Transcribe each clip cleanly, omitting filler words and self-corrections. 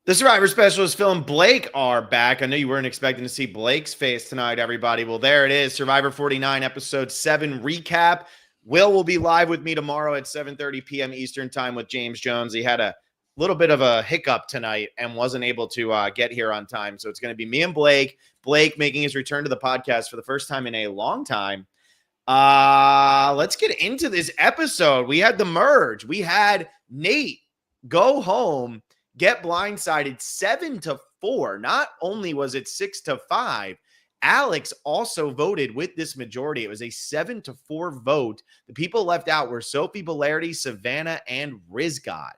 The Survivor Specialist Phil and Blake are back. I know you weren't expecting to see Blake's face tonight, everybody. Well, there it is. Survivor 49, Episode 7 recap. Will be live with me tomorrow at 7:30 p.m. Eastern Time with James Jones. He had a little bit of a hiccup tonight and wasn't able to get here on time. So it's going to be me and Blake. Blake making his return to the podcast for the first time in a long time. Let's get into this episode. We had the merge. We had Nate go home, get blindsided 7-4. Not only was it 6-5, Alex also voted with this majority. It was a 7-4 vote. The people left out were Sophie Bolardi, Savannah, and Rizgod.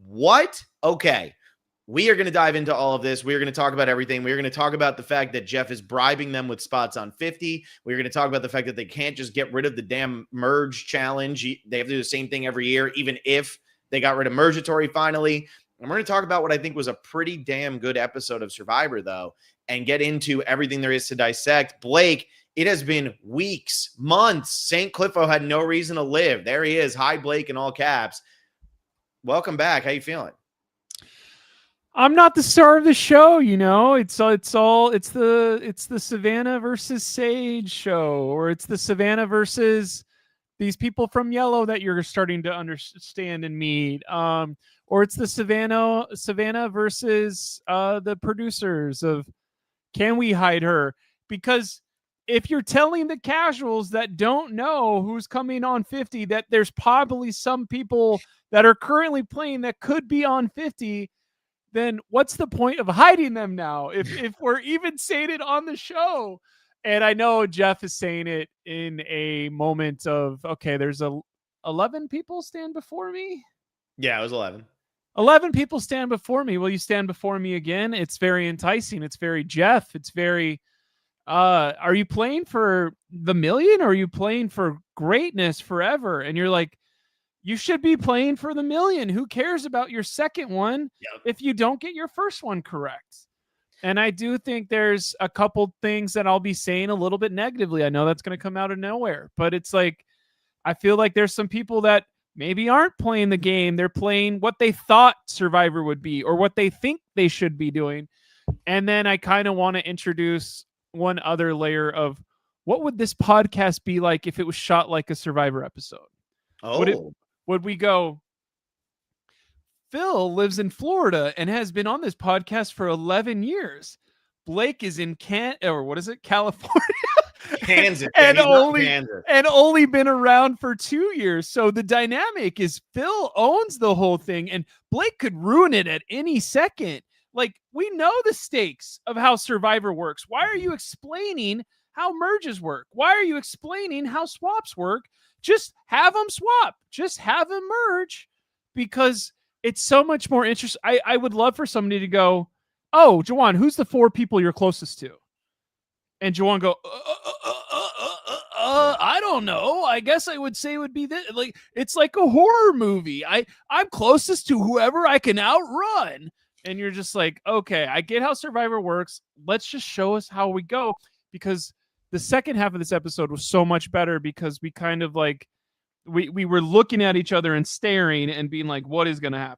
What? Okay. We are going to dive into all of this. We are going to talk about everything. We're going to talk about the fact that Jeff is bribing them with spots on 50. We're going to talk about the fact that they can't just get rid of the damn merge challenge. They have to do the same thing every year, even if they got rid of Mergatory finally. And we're going to talk about what I think was a pretty damn good episode of Survivor, though, and get into everything there is to dissect. Blake, it has been weeks, months. St. Cliffo had no reason to live. There he is. Hi, Blake, in all caps. Welcome back. How you feeling? I'm not the star of the show, you know. It's the Savannah versus Sage show, or it's the Savannah versus these people from Yellow that you're starting to understand and meet. Or it's the Savannah versus the producers of Can We Hide Her? Because if you're telling the casuals that don't know who's coming on 50 that there's probably some people that are currently playing that could be on 50, then what's the point of hiding them now if we're even saying it on the show? And I know Jeff is saying it in a moment of, okay, there's 11 people stand before me. Yeah, it was 11. 11 people stand before me. Will you stand before me again? It's very enticing. It's very Jeff. It's very, are you playing for the million or are you playing for greatness forever? And you're like, you should be playing for the million. Who cares about your second one if you don't get your first one correct? And I do think there's a couple things that I'll be saying a little bit negatively. I know that's going to come out of nowhere, but it's like, I feel like there's some people that maybe aren't playing the game. They're playing what they thought Survivor would be or what they think they should be doing. And then I kind of want to introduce one other layer of what would this podcast be like if it was shot like a Survivor episode? Oh. Would we go, Phil lives in Florida and has been on this podcast for 11 years. Blake is in California. Kansas. and only been around for 2 years. So the dynamic is Phil owns the whole thing and Blake could ruin it at any second. Like, we know the stakes of how Survivor works. Why are you explaining how merges work? Why are you explaining how swaps work? Just have them swap. Just have them merge, because it's so much more interesting. I would love for somebody to go, oh, Jawan, who's the 4 people you're closest to? And Jawan go, I don't know. I guess I would say it would be this. Like, it's like a horror movie. I'm closest to whoever I can outrun. And you're just like, okay, I get how Survivor works. Let's just show us how we go, because the second half of this episode was so much better, because we kind of like, we were looking at each other and staring and being like, what is going to happen?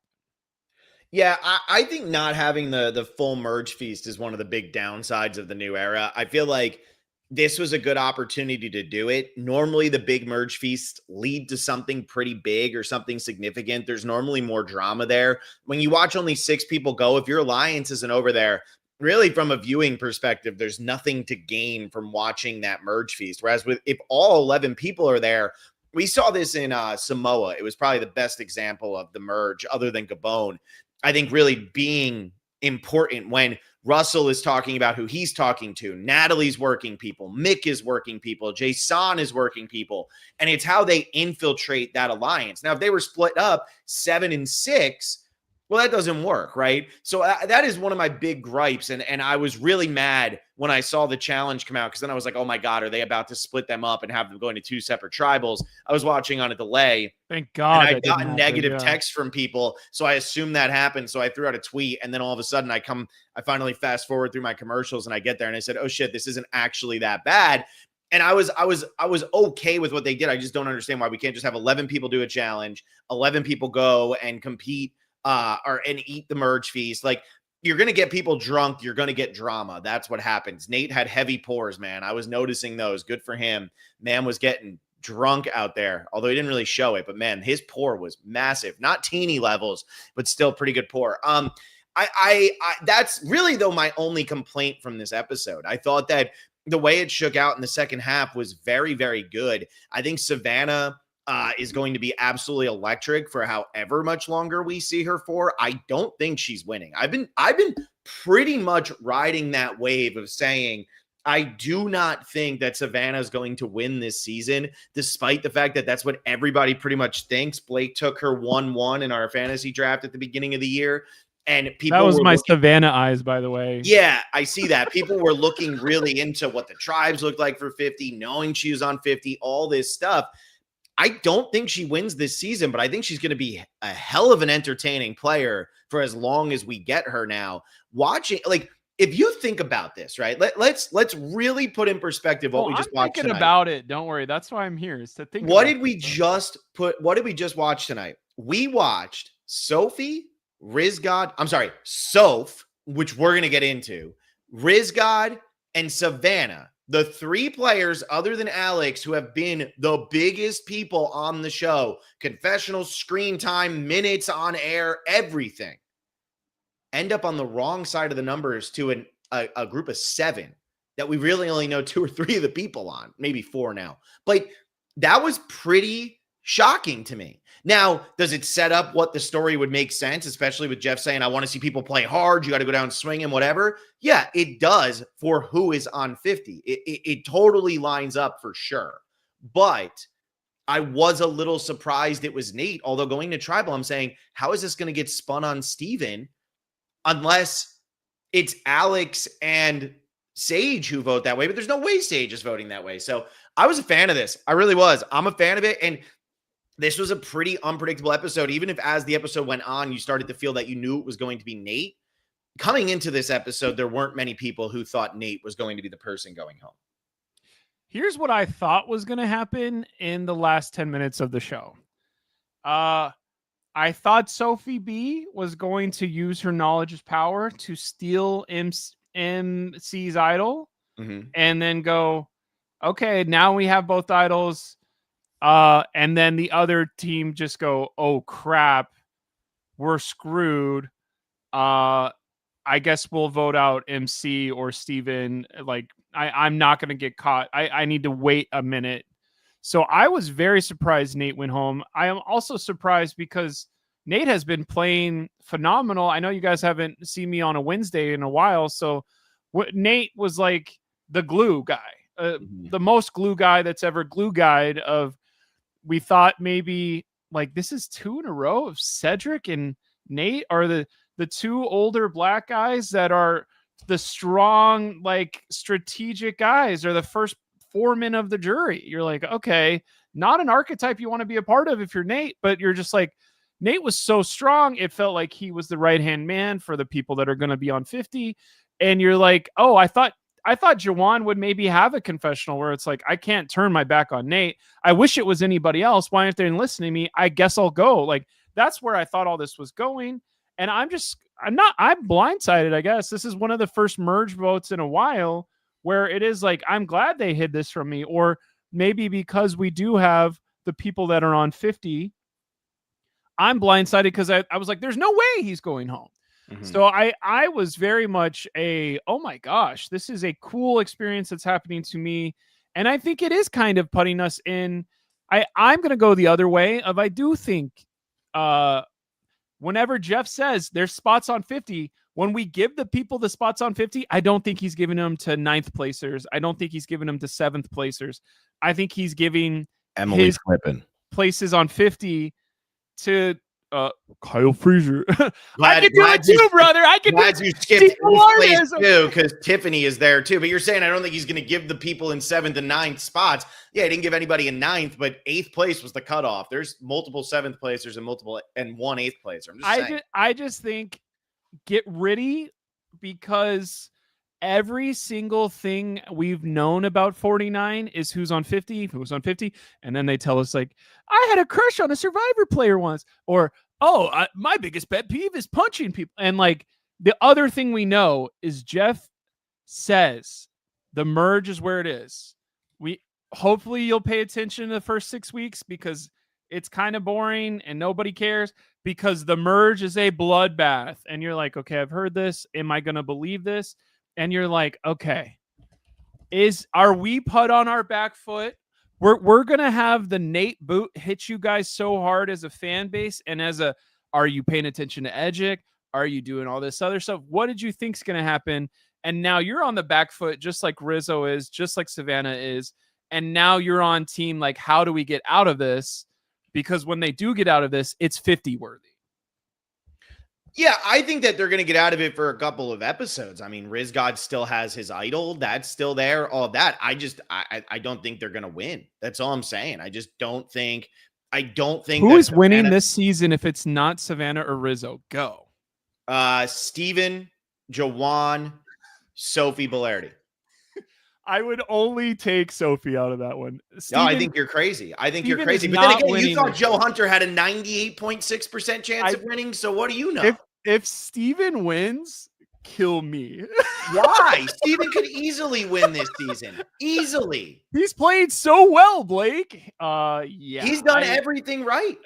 Yeah, I think not having the full merge feast is one of the big downsides of the new era. I feel like this was a good opportunity to do it. Normally, the big merge feasts lead to something pretty big or something significant. There's normally more drama there. When you watch only 6 people go, if your alliance isn't over there, really from a viewing perspective, there's nothing to gain from watching that merge feast. Whereas if all 11 people are there, we saw this in Samoa. It was probably the best example of the merge other than Gabon. I think really being important when Russell is talking about who he's talking to. Natalie's working people. Mick is working people. Jason is working people. And it's how they infiltrate that alliance. Now, if they were split up 7 and 6, well, that doesn't work, right? So that is one of my big gripes. And I was really mad when I saw the challenge come out, because then I was like, oh my God, are they about to split them up and have them going to 2 separate tribals? I was watching on a delay. Thank God. And I got negative text from people. So I assumed that happened. So I threw out a tweet. And then all of a sudden I finally fast forward through my commercials and I get there and I said, oh shit, this isn't actually that bad. And I was okay with what they did. I just don't understand why we can't just have 11 people do a challenge, 11 people go and compete and eat the merge feast. Like, you're going to get people drunk. You're going to get drama. That's what happens. Nate had heavy pours, man. I was noticing those. Good for him. Man was getting drunk out there, although he didn't really show it. But man, his pour was massive. Not teeny levels, but still pretty good pour. I that's really, though, my only complaint from this episode. I thought that the way it shook out in the second half was very, very good. I think Savannah is going to be absolutely electric for however much longer we see her for. I don't think she's winning. I've been pretty much riding that wave of saying I do not think that Savannah is going to win this season, despite the fact that that's what everybody pretty much thinks. Blake took her 1-1 in our fantasy draft at the beginning of the year. And people, that was my Savannah eyes, by the way. Yeah, I see that. People were looking really into what the tribes looked like for 50, knowing she was on 50, all this stuff. I don't think she wins this season, but I think she's going to be a hell of an entertaining player for as long as we get her now. Watching, like, if you think about this, right? Let's really put in perspective what we just watched thinking tonight. about it. Don't worry. That's why I'm here, is to think. What did we just watch tonight? We watched Soph, which we're going to get into, Rizgod, and Savannah. The three players other than Alex who have been the biggest people on the show, confessionals, screen time, minutes on air, everything, end up on the wrong side of the numbers to a group of 7 that we really only know 2 or 3 of the people on, maybe 4 now. But that was pretty shocking to me. Now, does it set up what the story would make sense, especially with Jeff saying, I want to see people play hard, you got to go down swinging, whatever? Yeah, it does for who is on 50. It totally lines up for sure. But I was a little surprised it was Nate, although going to Tribal, I'm saying, how is this going to get spun on Steven unless it's Alex and Sage who vote that way? But there's no way Sage is voting that way. So I was a fan of this. I really was. I'm a fan of it. And this was a pretty unpredictable episode. Even if as the episode went on, you started to feel that you knew it was going to be Nate. Coming into this episode, there weren't many people who thought Nate was going to be the person going home. Here's what I thought was going to happen in the last 10 minutes of the show. I thought Sophie B was going to use her knowledge as power to steal MC's idol and then go, okay, now we have both idols. And then the other team just go, oh crap, we're screwed. I guess we'll vote out MC or Steven. Like, I'm not going to get caught. I need to wait a minute. So I was very surprised Nate went home. I am also surprised because Nate has been playing phenomenal. I know you guys haven't seen me on a Wednesday in a while. So Nate was like the glue guy, the most glue guy that's ever glue guide of. We thought maybe like this is 2 in a row of Cedric and Nate are the 2 older black guys that are the strong, like strategic guys, or the first foreman of the jury. You're like, okay, not an archetype you want to be a part of if you're Nate, but you're just like, Nate was so strong. It felt like he was the right-hand man for the people that are going to be on 50. And you're like, oh, I thought Jawan would maybe have a confessional where it's like, I can't turn my back on Nate. I wish it was anybody else. Why aren't they listening to me? I guess I'll go. Like, that's where I thought all this was going. And I'm blindsided, I guess. This is one of the first merge votes in a while where it is like, I'm glad they hid this from me. Or maybe because we do have the people that are on 50, I'm blindsided because I was like, there's no way he's going home. So I was very much oh my gosh, this is a cool experience that's happening to me. And I think it is kind of putting us in. I'm going to go the other way of, I do think whenever Jeff says there's spots on 50, when we give the people the spots on 50, I don't think he's giving them to 9th placers. I don't think he's giving them to 7th placers. I think he's giving Emily Flippin places on 50 to Kyle Frazier. I can do it too, brother. I can glad you skipped place too, because Tiffany is there too. But you're saying I don't think he's going to give the people in 7th and 9th spots. Yeah, he didn't give anybody in 9th, but 8th place was the cutoff. There's multiple 7th placers and one 8th placer. I just think get ready, because every single thing we've known about 49 is who's on 50, and then they tell us like, I had a crush on a Survivor player once, or my biggest pet peeve is punching people. And like the other thing we know is Jeff says the merge is where it is. We hopefully you'll pay attention to the first 6 weeks because it's kind of boring and nobody cares because the merge is a bloodbath. And you're like, okay, I've heard this. Am I going to believe this? And you're like, okay, are we put on our back foot? We're gonna have the Nate boot hit you guys so hard as a fan base and are you paying attention to Edgic? Are you doing all this other stuff? What did you think's gonna happen? And now you're on the back foot, just like Rizzo is, just like Savannah is, and now you're on team like, how do we get out of this? Because when they do get out of this, it's 50 worthy. Yeah, I think that they're going to get out of it for a couple of episodes. I mean, RizGod still has his idol. That's still there. All of that. I don't think they're going to win. That's all I'm saying. I don't think who is winning this season if it's not Savannah or Rizzo. Go. Steven, Jawan, Sophie Belardi. I would only take Sophie out of that one. No, I think you're crazy. You're crazy. But then again, you thought Joe Hunter had a 98.6% chance of winning. So what do you know? If Steven wins, kill me. Why? Steven could easily win this season. Easily. He's played so well, Blake. Yeah. He's done everything right.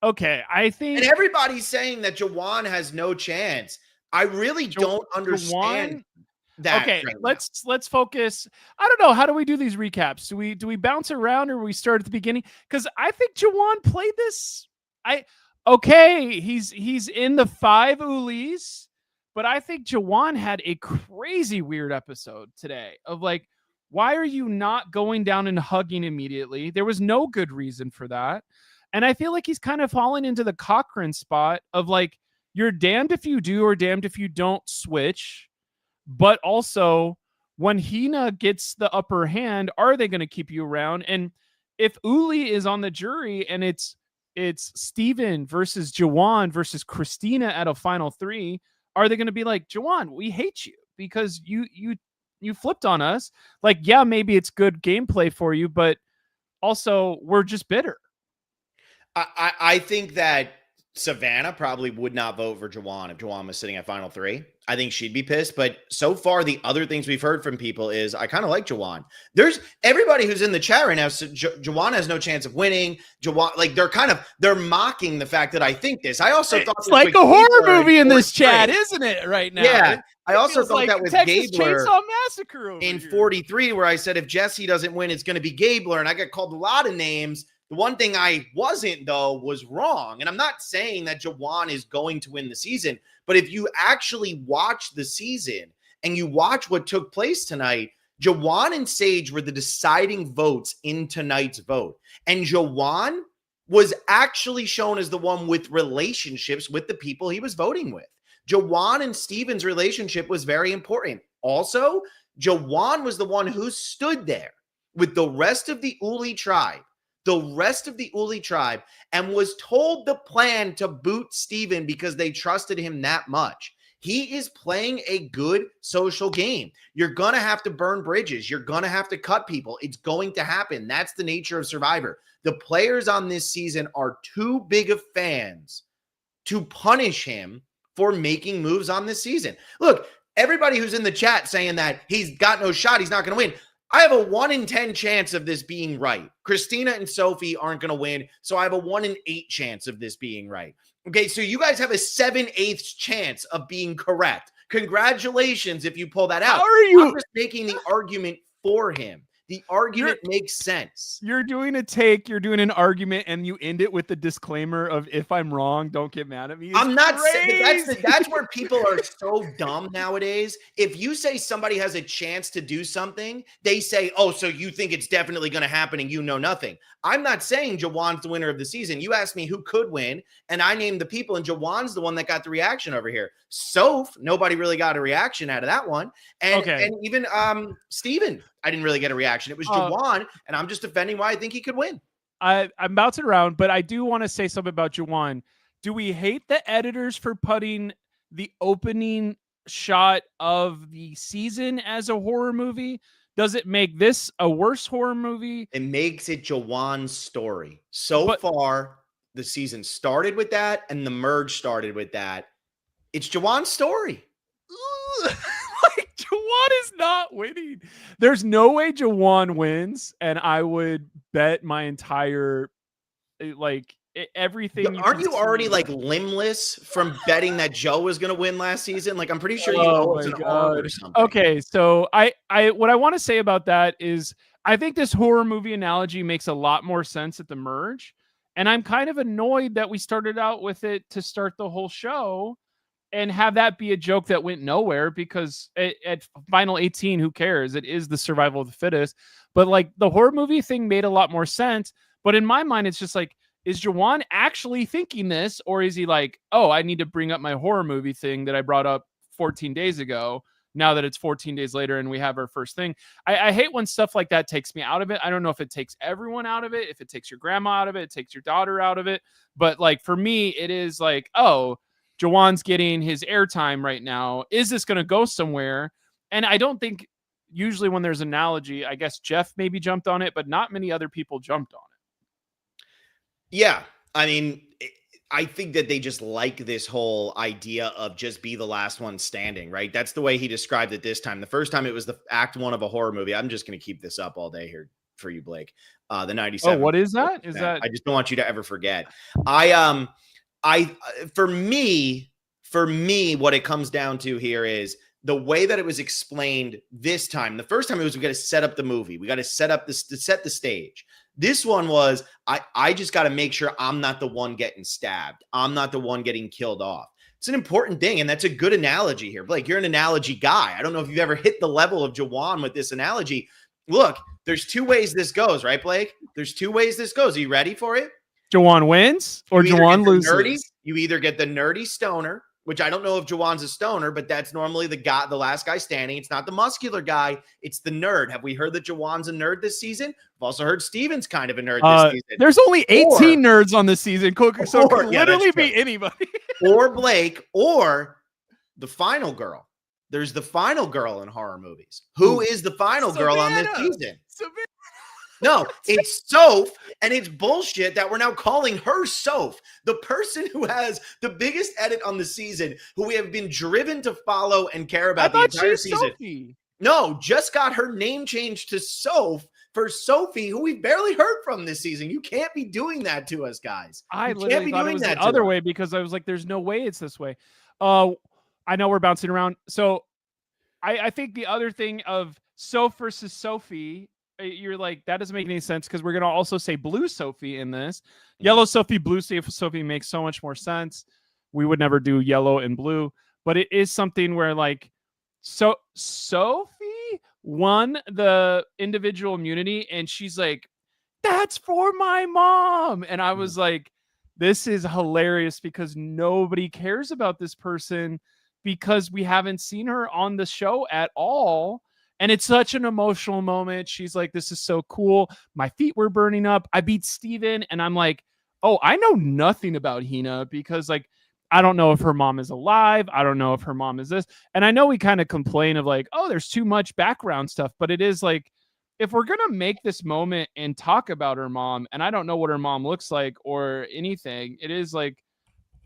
Okay, I think. And everybody's saying that Jawan has no chance. I really don't understand. Okay, let's focus. I don't know. How do we do these recaps? Do we bounce around or we start at the beginning? Because I think Jawan played this. He's in the 5 Ulis, but I think Jawan had a crazy weird episode today of like, why are you not going down and hugging immediately? There was no good reason for that. And I feel like he's kind of fallen into the Cochran spot of like, you're damned if you do or damned if you don't switch. But also, when Hina gets the upper hand, are they going to keep you around? And if Uli is on the jury and it's Steven versus Jawan versus Christina at a final 3, are they going to be like, Jawan, we hate you because you flipped on us? Like, yeah, maybe it's good gameplay for you, but also we're just bitter. I think that Savannah probably would not vote for Jawan if Jawan was sitting at final 3. I think she'd be pissed. But so far, the other things we've heard from people is I kind of like Jawan. There's everybody who's in the chat right now. So Jawan has no chance of winning. Jawan, like they're mocking the fact that I think this. I also thought it's like a horror movie in this chat, isn't it? Right now. Yeah. I also thought like that was Texas Gabler Chainsaw Massacre in 43, where I said if Jesse doesn't win, it's going to be Gabler, and I got called a lot of names. The one thing I wasn't, though, was wrong. And I'm not saying that Jawan is going to win the season, but if you actually watch the season and you watch what took place tonight, Jawan and Sage were the deciding votes in tonight's vote. And Jawan was actually shown as the one with relationships with the people he was voting with. Jawan and Steven's relationship was very important. Also, Jawan was the one who stood there with the rest of the Uli tribe. And was told the plan to boot Steven because they trusted him that much. He is playing a good social game. You're going to have to burn bridges. You're going to have to cut people. It's going to happen. That's the nature of Survivor. The players on this season are too big of fans to punish him for making moves on this season. Look, everybody who's in the chat saying that he's got no shot, he's not going to win. I have a 1 in 10 chance of this being right. Christina and Sophie aren't going to win, so I have a 1 in 8 chance of this being right. Okay, so you guys have a 7/8 chance of being correct. Congratulations if you pull that out. How are you? I'm just making the argument for him. The argument makes sense. You're doing an argument, and you end it with the disclaimer of if I'm wrong, don't get mad at me. I'm not saying that's where people are so dumb nowadays. If you say somebody has a chance to do something, they say, oh, so you think it's definitely going to happen and you know nothing. I'm not saying Jawan's the winner of the season. You asked me who could win, and I named the people, and Jawan's the one that got the reaction over here. Soph, nobody really got a reaction out of that one. And even Steven, I didn't really get a reaction. It was Jawan, and I'm just defending why I think he could win. I'm bouncing around, but I do want to say something about Jawan. Do we hate the editors for putting the opening shot of the season as a horror movie? Does it make this a worse horror movie? It makes it Jawan's story. So far, the season started with that and the merge started with that. It's Juwan's story. Like, Juwan is not winning. There's no way Juwan wins, and I would bet my entire everything. Aren't you already like limbless from betting that Joe was going to win last season? Like, I'm pretty sure you Oh owe us my an arm or God. something. Okay, so I what I want to say about that is I think this horror movie analogy makes a lot more sense at the merge, and I'm kind of annoyed that we started out with it to start the whole show and have that be a joke that went nowhere, because at final 18, who cares? It is the survival of the fittest. But like, the horror movie thing made a lot more sense. But in my mind, it's just like, is Juwan actually thinking this, or is he like, oh, I need to bring up my horror movie thing that I brought up 14 days ago, now that it's 14 days later and we have our first thing? I hate when stuff like that takes me out of it. I don't know if it takes everyone out of it, if it takes your grandma out of it, it takes your daughter out of it. But like, for me, it is like, oh, Juwan's getting his airtime right now. Is this going to go somewhere? And I don't think, usually when there's an analogy, I guess Jeff maybe jumped on it, but not many other people jumped on it. Yeah. I mean, I think that they just like this whole idea of just be the last one standing, right? That's the way he described it this time. The first time it was the act one of a horror movie. I'm just going to keep this up all day here for you, Blake. The 97. Oh, what is that? Is that? I just don't want you to ever forget. For me, what it comes down to here is the way that it was explained this time. The first time it was, we got to set up the movie. We got to set up this to set the stage. This one was, I just got to make sure I'm not the one getting stabbed. I'm not the one getting killed off. It's an important thing. And that's a good analogy here. Blake, you're an analogy guy. I don't know if you've ever hit the level of Juwan with this analogy. Look, there's two ways this goes, right, Blake? There's two ways this goes. Are you ready for it? Juwan wins or Juwan loses. You either get the nerdy stoner, which I don't know if Juwan's a stoner, but that's normally the last guy standing. It's not the muscular guy. It's the nerd. Have we heard that Juwan's a nerd this season? We've also heard Steven's kind of a nerd this season. There's only 18 nerds on this season, Cooker, so it could literally be anybody. Or Blake, or the final girl. There's the final girl in horror movies. Who is the final girl on this season? No, it's Soph, and it's bullshit that we're now calling her Soph, the person who has the biggest edit on the season, who we have been driven to follow and care about the entire season. Sophie. No, just got her name changed to Soph for Sophie, who we've barely heard from this season. You can't be doing that to us, guys. I literally thought it was the other way, because I was like, there's no way it's this way. I know we're bouncing around. So I think the other thing of Soph versus Sophie, you're like, that doesn't make any sense, because we're going to also say blue Sophie in this. Yellow Sophie, blue Sophie makes so much more sense. We would never do yellow and blue, but it is something where, like, so Sophie won the individual immunity, and she's like, that's for my mom. And I was like, this is hilarious, because nobody cares about this person, because we haven't seen her on the show at all. And it's such an emotional moment. She's like, this is so cool. My feet were burning up. I beat Steven. And I'm like, oh, I know nothing about Hina, because, like, I don't know if her mom is alive. I don't know if her mom is this. And I know we kind of complain of like, oh, there's too much background stuff. But it is like, if we're going to make this moment and talk about her mom, and I don't know what her mom looks like or anything, it is like,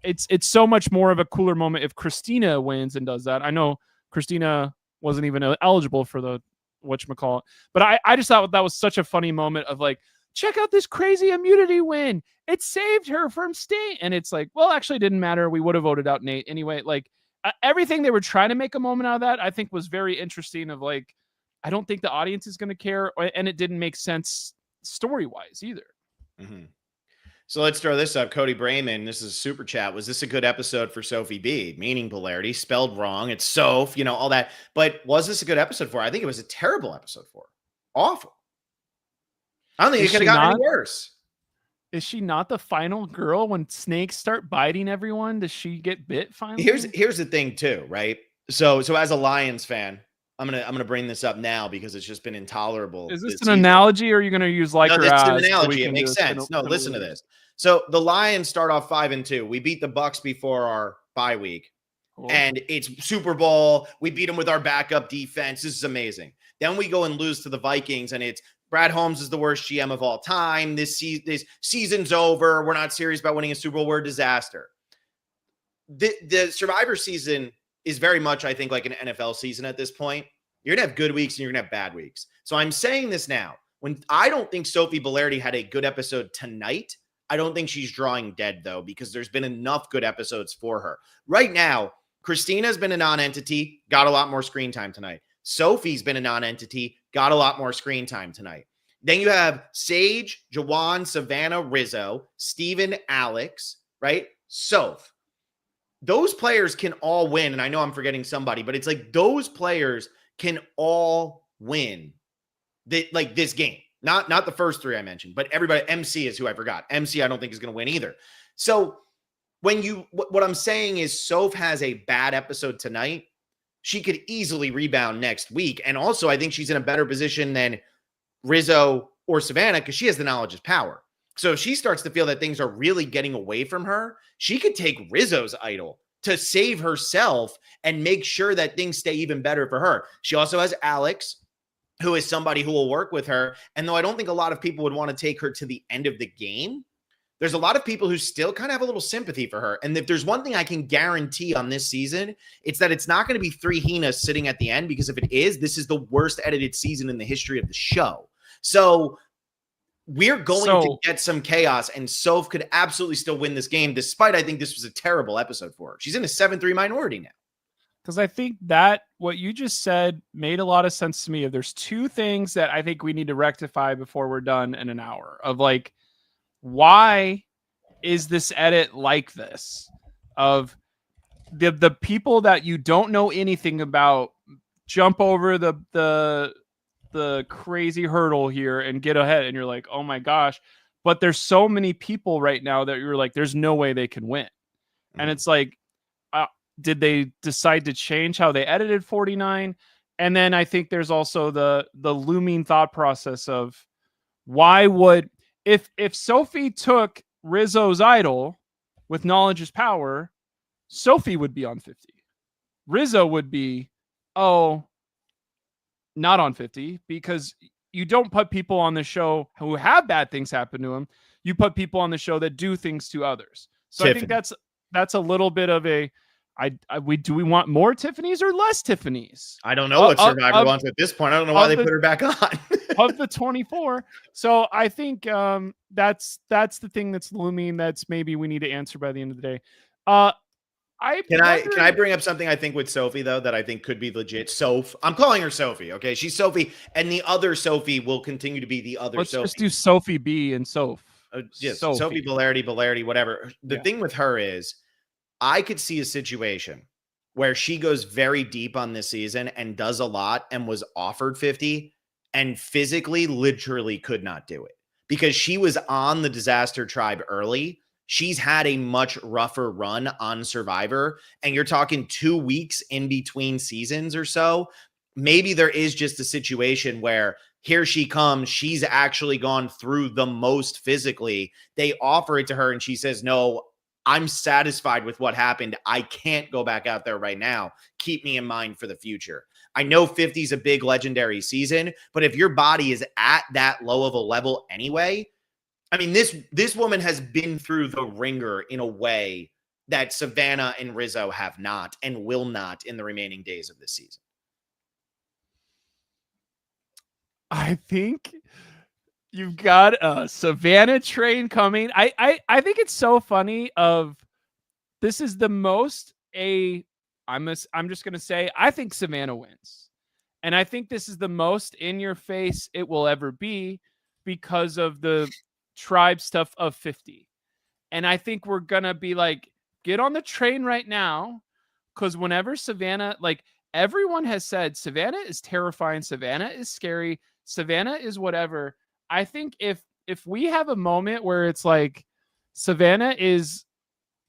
it's so much more of a cooler moment if Christina wins and does that. I know Christina wasn't even eligible for the whatchamacallit, but I just thought that was such a funny moment of like, check out this crazy immunity win. It saved her from Sting. And it's like, well, actually it didn't matter. We would have voted out Nate anyway. Like, everything they were trying to make a moment out of that, I think, was very interesting. Of like, I don't think the audience is going to care, and it didn't make sense story-wise either. Mm-hmm. So let's throw this up. Cody Brayman, this is a super chat. Was this a good episode for Sophie B? Meaning polarity, spelled wrong. It's Soph, all that. But was this a good episode for her? I think it was a terrible episode for her. Awful. I don't think it could have gotten any worse. Is she not the final girl when snakes start biting everyone? Does she get bit finally? Here's the thing too, right? So as a Lions fan, I'm gonna bring this up now because it's just been intolerable. Is this an analogy, or are you gonna use like her? No, it's an analogy. It makes sense. No, listen to this. So the Lions start off 5-2. We beat the Bucs before our bye week, and it's Super Bowl. We beat them with our backup defense. This is amazing. Then we go and lose to the Vikings, and it's Brad Holmes is the worst GM of all time. This season's over. We're not serious about winning a Super Bowl. We're a disaster. The Survivor season is very much, I think, like an NFL season at this point. You're going to have good weeks and you're going to have bad weeks. So I'm saying this now. When I don't think Sophie Bellardi had a good episode tonight, I don't think she's drawing dead, though, because there's been enough good episodes for her. Right now, Christina's been a non-entity, got a lot more screen time tonight. Sophie's been a non-entity, got a lot more screen time tonight. Then you have Sage, Jawan, Savannah, Rizzo, Steven, Alex, right? Soph. Those players can all win, and I know I'm forgetting somebody, but it's like those players can all win this game. Not the first three I mentioned, but everybody. MC is who I forgot. MC I don't think is going to win either. So what I'm saying is Soph has a bad episode tonight. She could easily rebound next week. And also I think she's in a better position than Rizzo or Savannah because she has the knowledge of power. So if she starts to feel that things are really getting away from her, she could take Rizzo's idol to save herself and make sure that things stay even better for her. She also has Alex, who is somebody who will work with her. And though I don't think a lot of people would want to take her to the end of the game, there's a lot of people who still kind of have a little sympathy for her. And if there's one thing I can guarantee on this season, it's that it's not going to be three Hinas sitting at the end, because if it is, this is the worst edited season in the history of the show. So we're going to get some chaos, and Soph could absolutely still win this game, despite I think this was a terrible episode for her. She's in a 7-3 minority now. Because I think that what you just said made a lot of sense to me. If there's two things that I think we need to rectify before we're done in an hour of like, why is this edit like this? Of the people that you don't know anything about jump over the crazy hurdle here and get ahead, and you're like, oh my gosh. But there's so many people right now that you're like, there's no way they can win. Mm-hmm. And it's like, did they decide to change how they edited 49? And then I think there's also the looming thought process of why would, if Sophie took Rizzo's idol with knowledge is power, Sophie would be on 50. Rizzo would be, not on 50, because you don't put people on the show who have bad things happen to them. You put people on the show that do things to others. So Tiffany. I think that's a little bit of a, do we want more Tiffany's or less Tiffany's? I don't know what Survivor wants at this point. I don't know why they put her back on. Of the 24. So I think that's the thing that's looming. That's maybe we need to answer by the end of the day. Can I bring up something I think with Sophie, though, that I think could be legit? Soph. I'm calling her Sophie, okay? She's Sophie, and the other Sophie will continue to be the other Sophie. Let's just do Sophie B and Soph. Yes, Sophie Bellardi, whatever. The thing with her is, I could see a situation where she goes very deep on this season and does a lot and was offered 50 and physically literally could not do it because she was on the Disaster Tribe early. She's had a much rougher run on Survivor, and you're talking 2 weeks in between seasons or so. Maybe there is just a situation where here she comes. She's actually gone through the most physically. They offer it to her and she says, no, I'm satisfied with what happened. I can't go back out there right now. Keep me in mind for the future. I know 50 is a big legendary season, but if your body is at that low of a level anyway, I mean, this woman has been through the ringer in a way that Savannah and Rizzo have not and will not in the remaining days of this season. I think you've got a Savannah train coming. I think it's so funny this is the most I'm just going to say, I think Savannah wins. And I think this is the most in your face it will ever be because of the tribe stuff of 50. And I think we're going to be like, get on the train right now. Because whenever Savannah, like everyone has said, Savannah is terrifying. Savannah is scary. Savannah is whatever. I think if we have a moment where it's like Savannah is,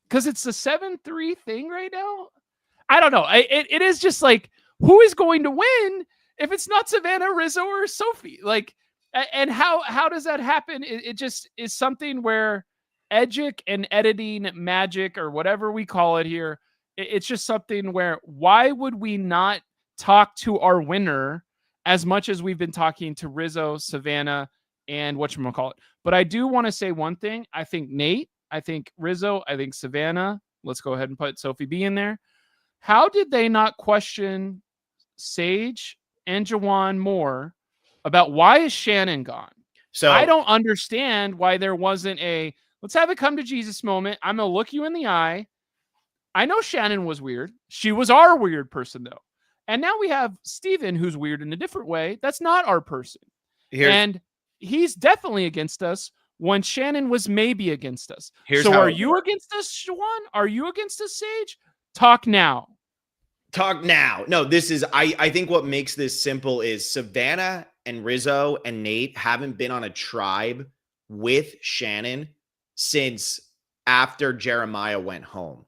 because it's the 7-3 thing right now. I don't know. It is just like, who is going to win if it's not Savannah, Rizzo, or Sophie? Like, and how does that happen? It just is something where Edgic and editing magic or whatever we call it here. It's just something where why would we not talk to our winner as much as we've been talking to Rizzo, Savannah, and whatchamacallit. But I do want to say one thing. I think Nate, I think Rizzo, I think Savannah. Let's go ahead and put Sophie B in there. How did they not question Sage and Jawan more about why is Shannon gone? So I don't understand why there wasn't a let's have a come to Jesus moment. I'm going to look you in the eye. I know Shannon was weird. She was our weird person, though. And now we have Steven, who's weird in a different way. That's not our person. And he's definitely against us when Shannon was maybe against us. So are you against us, Shawan? Are you against us, Sage? Talk now. Talk now. No, this is, I think what makes this simple is Savannah and Rizzo and Nate haven't been on a tribe with Shannon since after Jeremiah went home.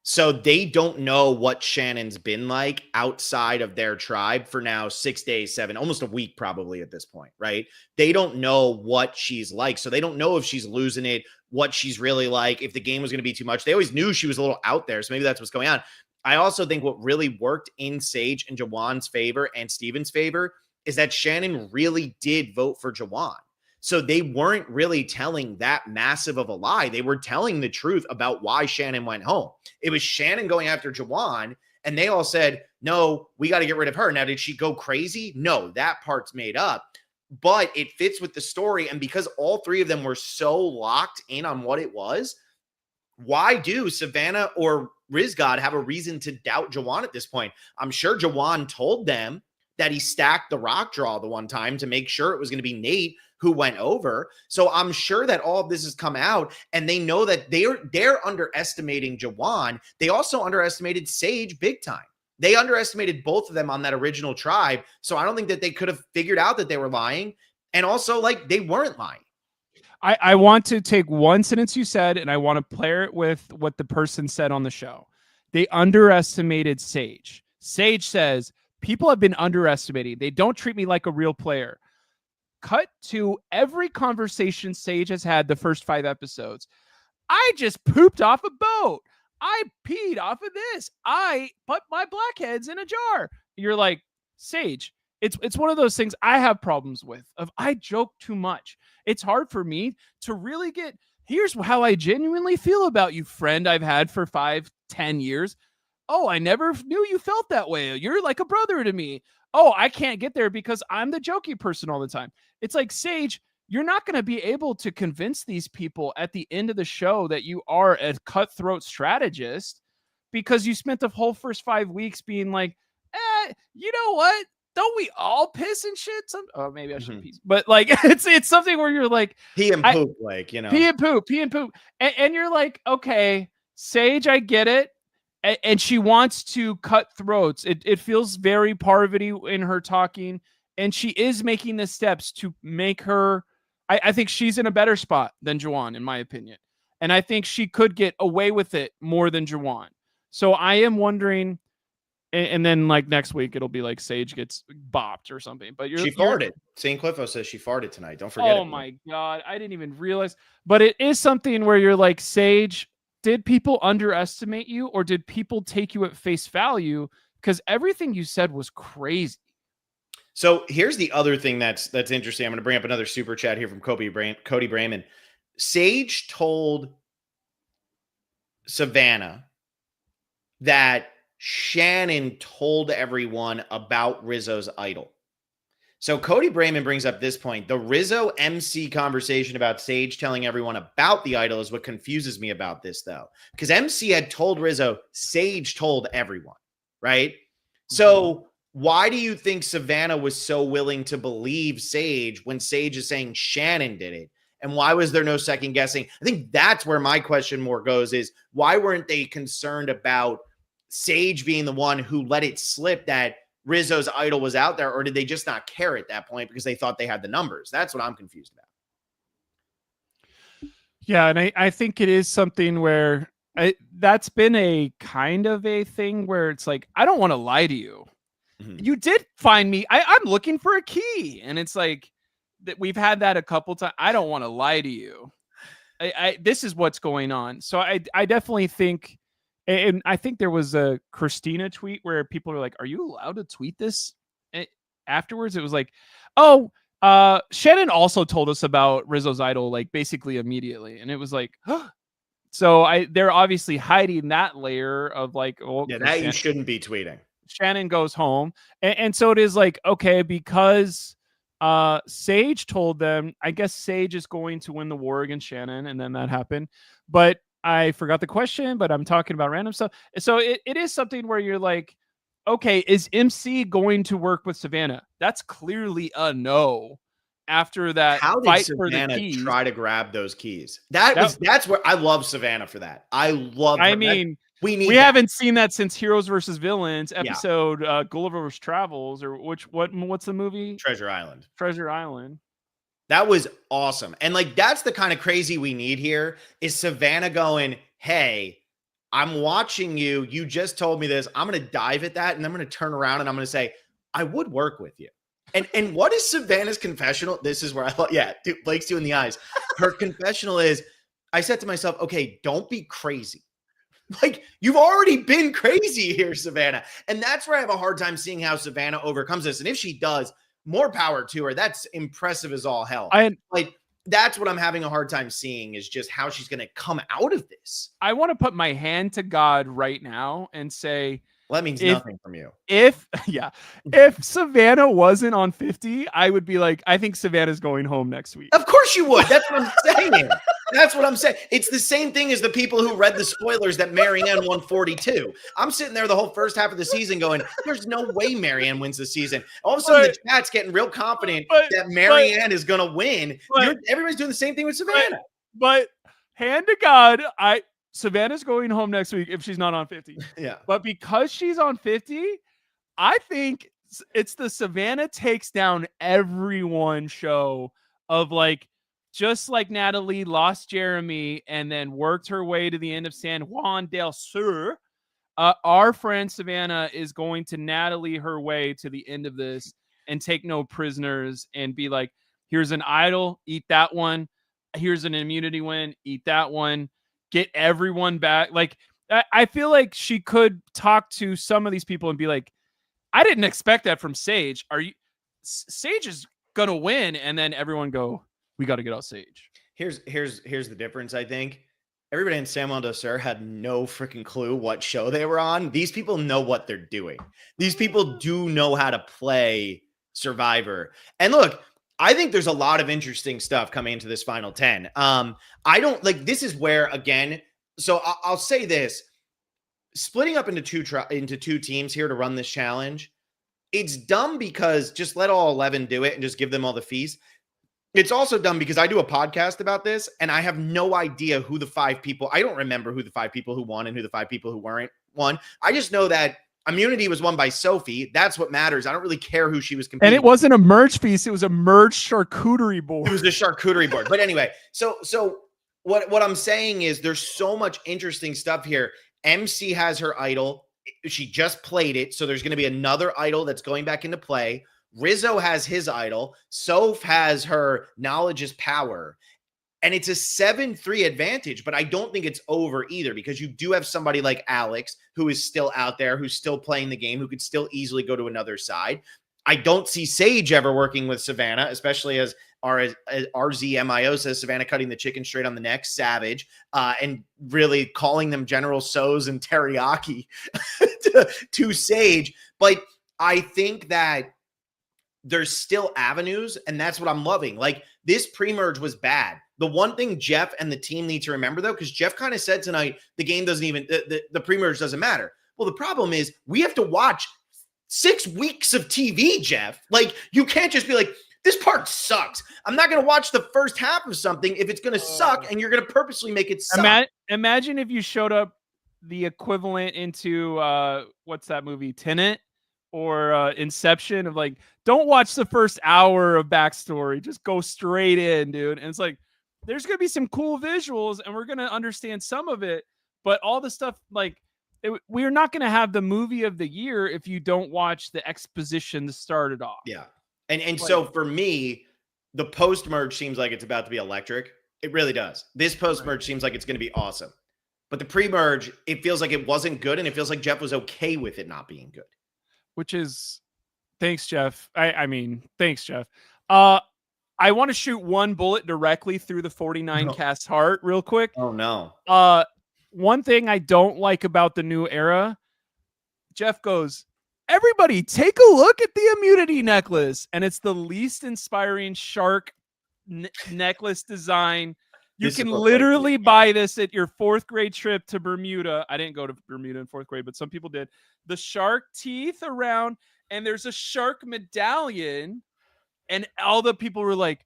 So they don't know what Shannon's been like outside of their tribe for now 6 days, 7, almost a week probably at this point, right? They don't know what she's like. So they don't know if she's losing it, what she's really like, if the game was going to be too much. They always knew she was a little out there. So maybe that's what's going on. I also think what really worked in Sage and Jawan's favor and Steven's favor is that Shannon really did vote for Jawan. So they weren't really telling that massive of a lie. They were telling the truth about why Shannon went home. It was Shannon going after Jawan, and they all said, no, we got to get rid of her. Now, did she go crazy? No, that part's made up. But it fits with the story. And because all three of them were so locked in on what it was, why do Savannah or Rizgod have a reason to doubt Jawan at this point? I'm sure Jawan told them that he stacked the rock draw the one time to make sure it was going to be Nate who went over. So I'm sure that all of this has come out, and they know that they're underestimating Jawan. They also underestimated Sage big time. They underestimated both of them on that original tribe. So I don't think that they could have figured out that they were lying. And also, like, they weren't lying. I want to take one sentence you said, and I want to pair it with what the person said on the show. They underestimated Sage. Sage says, people have been underestimating. They don't treat me like a real player. Cut to every conversation Sage has had the first 5 episodes. I just pooped off a boat. I peed off of this. I put my blackheads in a jar. You're like, Sage, it's one of those things I have problems with. Of I joke too much. It's hard for me to really get, here's how I genuinely feel about you, friend I've had for 5-10 years. Oh, I never knew you felt that way. You're like a brother to me. Oh, I can't get there because I'm the jokey person all the time. It's like, Sage, you're not going to be able to convince these people at the end of the show that you are a cutthroat strategist because you spent the whole first 5 weeks being like, you know what? Don't we all piss and shit? Oh, maybe I shouldn't pee. But like, it's something where you're like, pee and poop, like, you know, pee and poop. And you're like, okay, Sage, I get it. And she wants to cut throats. It feels very Parvati in her talking. And she is making the steps to make her, I think she's in a better spot than Jawan, in my opinion. And I think she could get away with it more than Jawan. So I am wondering, and then like next week, it'll be like Sage gets bopped or something. But she farted. St. Cliffo says she farted tonight. Don't forget it. Oh my God. I didn't even realize. But it is something where you're like, Sage, did people underestimate you or did people take you at face value? Because everything you said was crazy. So here's the other thing that's interesting. I'm going to bring up another super chat here from Cody Brayman. Sage told Savannah that Shannon told everyone about Rizzo's idol. So Cody Brayman brings up this point. The Rizzo MC conversation about Sage telling everyone about the idol is what confuses me about this, though. Because MC had told Rizzo, Sage told everyone, right? So why do you think Savannah was so willing to believe Sage when Sage is saying Shannon did it? And why was there no second guessing? I think that's where my question more goes is, why weren't they concerned about Sage being the one who let it slip that Rizzo's idol was out there, or did they just not care at that point because they thought they had the numbers? That's what I'm confused about. Yeah, and I think it is something where that's been a kind of a thing where it's like, I don't want to lie to you. Mm-hmm. You did find me. I'm looking for a key. And it's like that we've had that a couple times. I don't want to lie to you. This is what's going on. So I definitely think, and I think there was a Christina tweet where people are like, are you allowed to tweet this? afterwards. It was like, oh, Shannon also told us about Rizzo's idol like basically immediately, and it was like, so they're obviously hiding that layer of like, oh, Yeah, that you shouldn't be tweeting. Shannon goes home, and so it is like, okay, because Sage told them, I guess Sage is going to win the war against Shannon, and then that happened. But I forgot the question, but I'm talking about random stuff. So it is something where you're like, okay, is MC going to work with Savannah? That's clearly a no. After that How did fight for the Savannah keys, try to grab those keys? That's where I love Savannah for that. I love. I mean, we that. Haven't seen that since Heroes versus Villains episode, Gulliver's Travels, or what's the movie? Treasure Island. Treasure Island. That was awesome. And like, that's the kind of crazy we need here is Savannah going, hey, I'm watching you. You just told me this. I'm going to dive at that. And I'm going to turn around and I'm going to say, I would work with you. And what is Savannah's confessional? This is where I thought, yeah, dude, Blake's doing the eyes. Her confessional is, I said to myself, okay, don't be crazy. Like, you've already been crazy here, Savannah. And that's where I have a hard time seeing how Savannah overcomes this. And if she does, more power to her. That's impressive as all hell. That's what I'm having a hard time seeing is just how she's going to come out of this. I want to put my hand to God right now and say, well, that means nothing from you. If Savannah wasn't on 50, I would be like, I think Savannah's going home next week. Of course you would. That's what I'm saying. That's what I'm saying. It's the same thing as the people who read the spoilers that Marianne won 42. I'm sitting there the whole first half of the season going, there's no way Marianne wins the season. All of a sudden, the chat's getting real confident that Marianne is going to win. Everybody's doing the same thing with Savannah. But hand to God, Savannah's going home next week if she's not on 50. Yeah. But because she's on 50, I think it's the Savannah takes down everyone show of like, just like Natalie lost Jeremy and then worked her way to the end of San Juan del Sur, our friend Savannah is going to Natalie her way to the end of this and take no prisoners and be like, here's an idol, eat that one. Here's an immunity win, eat that one. Get everyone back. Like, I feel like she could talk to some of these people and be like, I didn't expect that from Sage. Sage is going to win. And then everyone go, we got to get out Sage. Here's the difference. I think everybody in San Juan del Sur had no freaking clue what show they were on. These people know what they're doing. These people do know how to play Survivor. And look, I think there's a lot of interesting stuff coming into this final 10. I don't like, this is where, again, so I'll say this, splitting up into two teams here to run this challenge, it's dumb because just let all 11 do it and just give them all the fees. It's also dumb because I do a podcast about this and I have no idea who the 5 people, I don't remember who the 5 people who won and who the 5 people who weren't won. I just know that immunity was won by Sophie. That's what matters. I don't really care who she was competing. And it wasn't a merge feast. It was a merge charcuterie board. It was the charcuterie board. But anyway, so what I'm saying is there's so much interesting stuff here. MC has her idol. She just played it. So there's going to be another idol that's going back into play. Rizzo has his idol. Soph has her knowledge is power. And it's a 7-3 advantage, but I don't think it's over either because you do have somebody like Alex who is still out there, who's still playing the game, who could still easily go to another side. I don't see Sage ever working with Savannah, especially as RZMIO says, Savannah cutting the chicken straight on the neck, savage, and really calling them General So's and teriyaki to Sage. But I think that there's still avenues, and that's what I'm loving. Like, this pre-merge was bad. The one thing Jeff and the team need to remember, though, because Jeff kind of said tonight, the game doesn't even, the pre-merge doesn't matter. Well, the problem is we have to watch 6 weeks of TV, Jeff. Like, you can't just be like, this part sucks. I'm not going to watch the first half of something if it's going to suck, and you're going to purposely make it suck. Imagine if you showed up the equivalent into, what's that movie, Tenet? Or Inception of like, don't watch the first hour of backstory. Just go straight in, dude. And it's like, there's going to be some cool visuals and we're going to understand some of it. But all the stuff, like, we're not going to have the movie of the year if you don't watch the exposition to start it off. Yeah. And so for me, the post-merge seems like it's about to be electric. It really does. This post-merge seems like it's going to be awesome. But the pre-merge, it feels like it wasn't good. And it feels like Jeff was okay with it not being good. Which is Thanks, Jeff. I mean, thanks, Jeff. I want to shoot one bullet directly through the 49 No. cast heart real quick. Oh no. One thing I don't like about the new era, Jeff goes, everybody take a look at the immunity necklace. And it's the least inspiring shark necklace design. You can literally buy this at your 4th grade trip to Bermuda. I didn't go to Bermuda in 4th grade, but some people did. The shark teeth around, and there's a shark medallion. And all the people were like,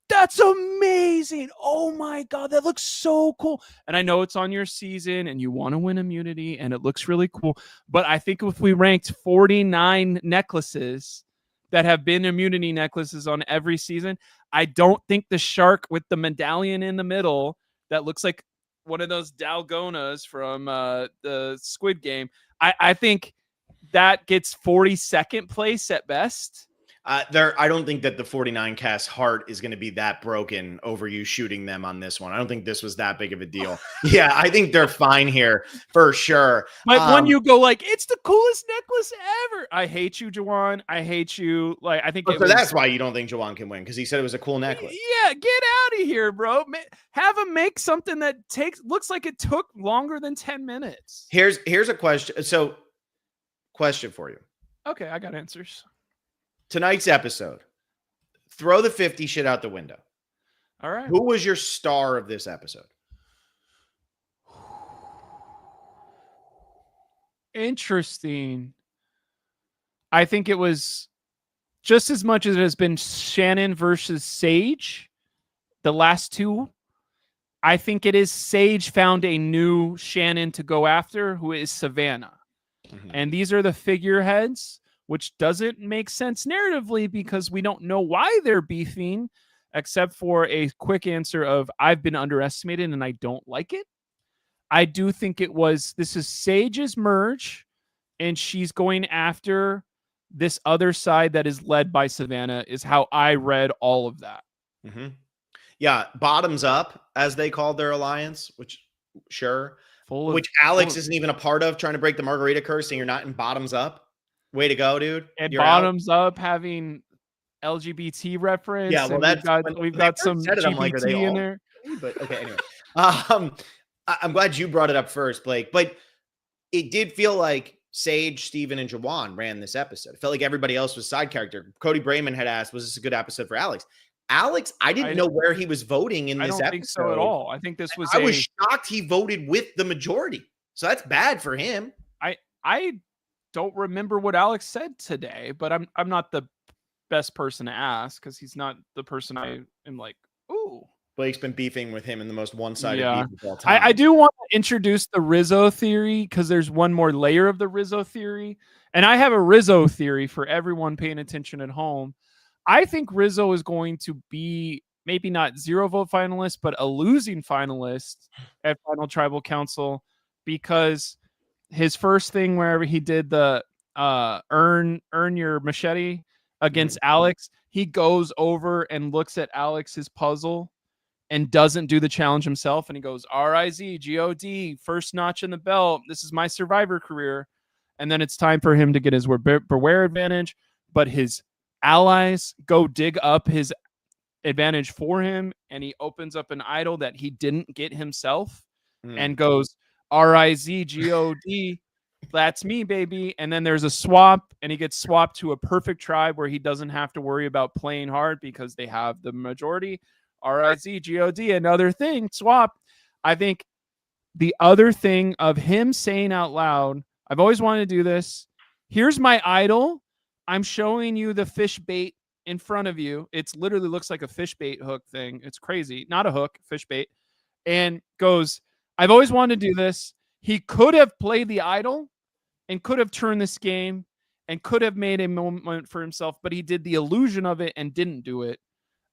that's amazing. Oh my God, that looks so cool. And I know it's on your season and you want to win immunity and it looks really cool. But I think if we ranked 49 necklaces that have been immunity necklaces on every season, I don't think the shark with the medallion in the middle that looks like one of those Dalgonas from the Squid Game, I think that gets 42nd place at best. I don't think that the 49 cast heart is going to be that broken over you shooting them on this one. I don't think this was that big of a deal. Yeah, I think they're fine here for sure. But when you go like, it's the coolest necklace ever. I hate you, Jawan. I hate you. Like, I think that's why you don't think Jawan can win, because he said it was a cool necklace. Yeah, get out of here, bro. Have him make something that looks like it took longer than 10 minutes. Here's a question. So, question for you. Okay, I got answers. Tonight's episode, throw the 50 shit out the window. All right. Who was your star of this episode? Interesting. I think it was just as much as it has been Shannon versus Sage, the last two. I think it is Sage found a new Shannon to go after, who is Savannah. Mm-hmm. And these are the figureheads, which doesn't make sense narratively because we don't know why they're beefing, except for a quick answer of I've been underestimated and I don't like it. I do think this is Sage's merge, and she's going after this other side that is led by Savannah, is how I read all of that. Mm-hmm. Yeah, bottoms up, as they called their alliance, which Alex isn't even a part of, trying to break the margarita curse, and you're not in bottoms up. Way to go, dude. And you're bottoms up having LGBT reference. Yeah, well, we've got some LGBT in there. But okay, anyway. I'm glad you brought it up first, Blake. But it did feel like Sage, Steven, and Jawan ran this episode. It felt like everybody else was side character. Cody Brayman had asked, was this a good episode for Alex? Alex, I didn't know where he was voting in this episode. I don't think so at all. I think this was I was shocked he voted with the majority. So that's bad for him. I don't remember what Alex said today, but I'm not the best person to ask because he's not the person I am like, ooh. Blake's been beefing with him in the most one-sided beef of all time. I do want to introduce the Rizzo theory because there's one more layer of the Rizzo theory. And I have a Rizzo theory for everyone paying attention at home. I think Rizzo is going to be maybe not 0 vote finalist, but a losing finalist at Final Tribal Council because his first thing wherever he did the earn your machete against Alex, he goes over and looks at Alex's puzzle and doesn't do the challenge himself. And he goes, R-I-Z, G-O-D, first notch in the belt. This is my Survivor career. And then it's time for him to get his beware advantage. But his allies go dig up his advantage for him. And he opens up an idol that he didn't get himself and goes, R-I-Z, G-O-D, that's me, baby. And then there's a swap, and he gets swapped to a perfect tribe where he doesn't have to worry about playing hard because they have the majority. R-I-Z, G-O-D, another thing, swap. I think the other thing of him saying out loud, I've always wanted to do this. Here's my idol. I'm showing you the fish bait in front of you. It's literally looks like a fish bait hook thing. It's crazy. Not a hook, fish bait. And goes, I've always wanted to do this. He could have played the idol and could have turned this game and could have made a moment for himself, but he did the illusion of it and didn't do it.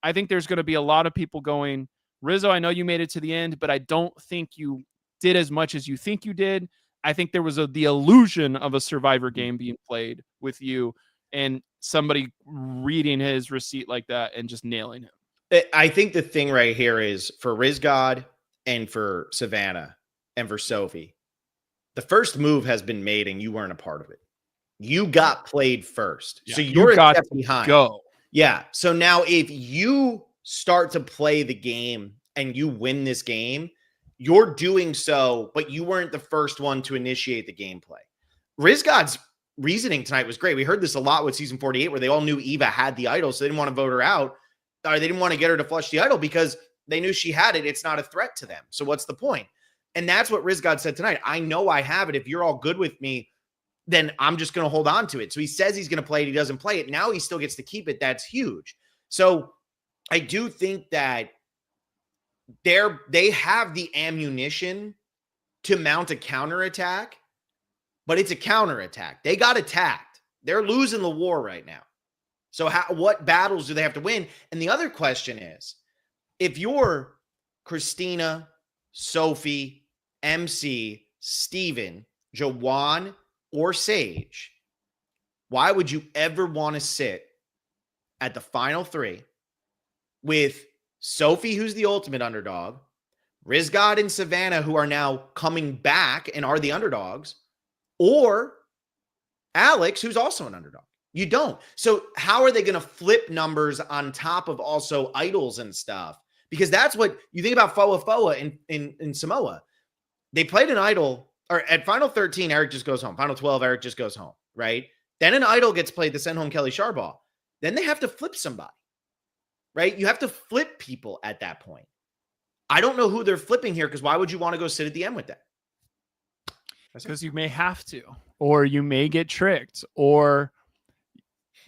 I think there's going to be a lot of people going, Rizzo, I know you made it to the end, but I don't think you did as much as you think you did. I think there was the illusion of a Survivor game being played with you and somebody reading his receipt like that and just nailing him. I think the thing right here is for Rizgod and for Savannah and for Sophie, the first move has been made and you weren't a part of it. You got played first. Yeah, So you're you a got step to behind. go. Yeah. So now if you start to play the game and you win this game, you're doing so, but you weren't the first one to initiate the gameplay. Rizgod's reasoning tonight was great. We heard this a lot with season 48 where they all knew Eva had the idol, so they didn't want to vote her out. Or they didn't want to get her to flush the idol because they knew she had it. It's not a threat to them. So what's the point? And that's what Rizgod said tonight. I know I have it. If you're all good with me, then I'm just going to hold on to it. So he says he's going to play it. He doesn't play it. Now he still gets to keep it. That's huge. So I do think that they have the ammunition to mount a counterattack, but it's a counterattack. They got attacked. They're losing the war right now. So what battles do they have to win? And the other question is, if you're Christina, Sophie, MC, Steven, Jawan, or Sage, why would you ever want to sit at the final three with Sophie, who's the ultimate underdog, Rizgod and Savannah, who are now coming back and are the underdogs, or Alex, who's also an underdog? You don't. So how are they going to flip numbers on top of also idols and stuff? Because that's what you think about Foa in Samoa. They played an idol, or at Final 13, Eric just goes home. Final 12, Eric just goes home, right? Then an idol gets played to send home Kelly Sharbaugh. Then they have to flip somebody, right? You have to flip people at that point. I don't know who they're flipping here, because why would you want to go sit at the end with that? Because you may have to, or you may get tricked, or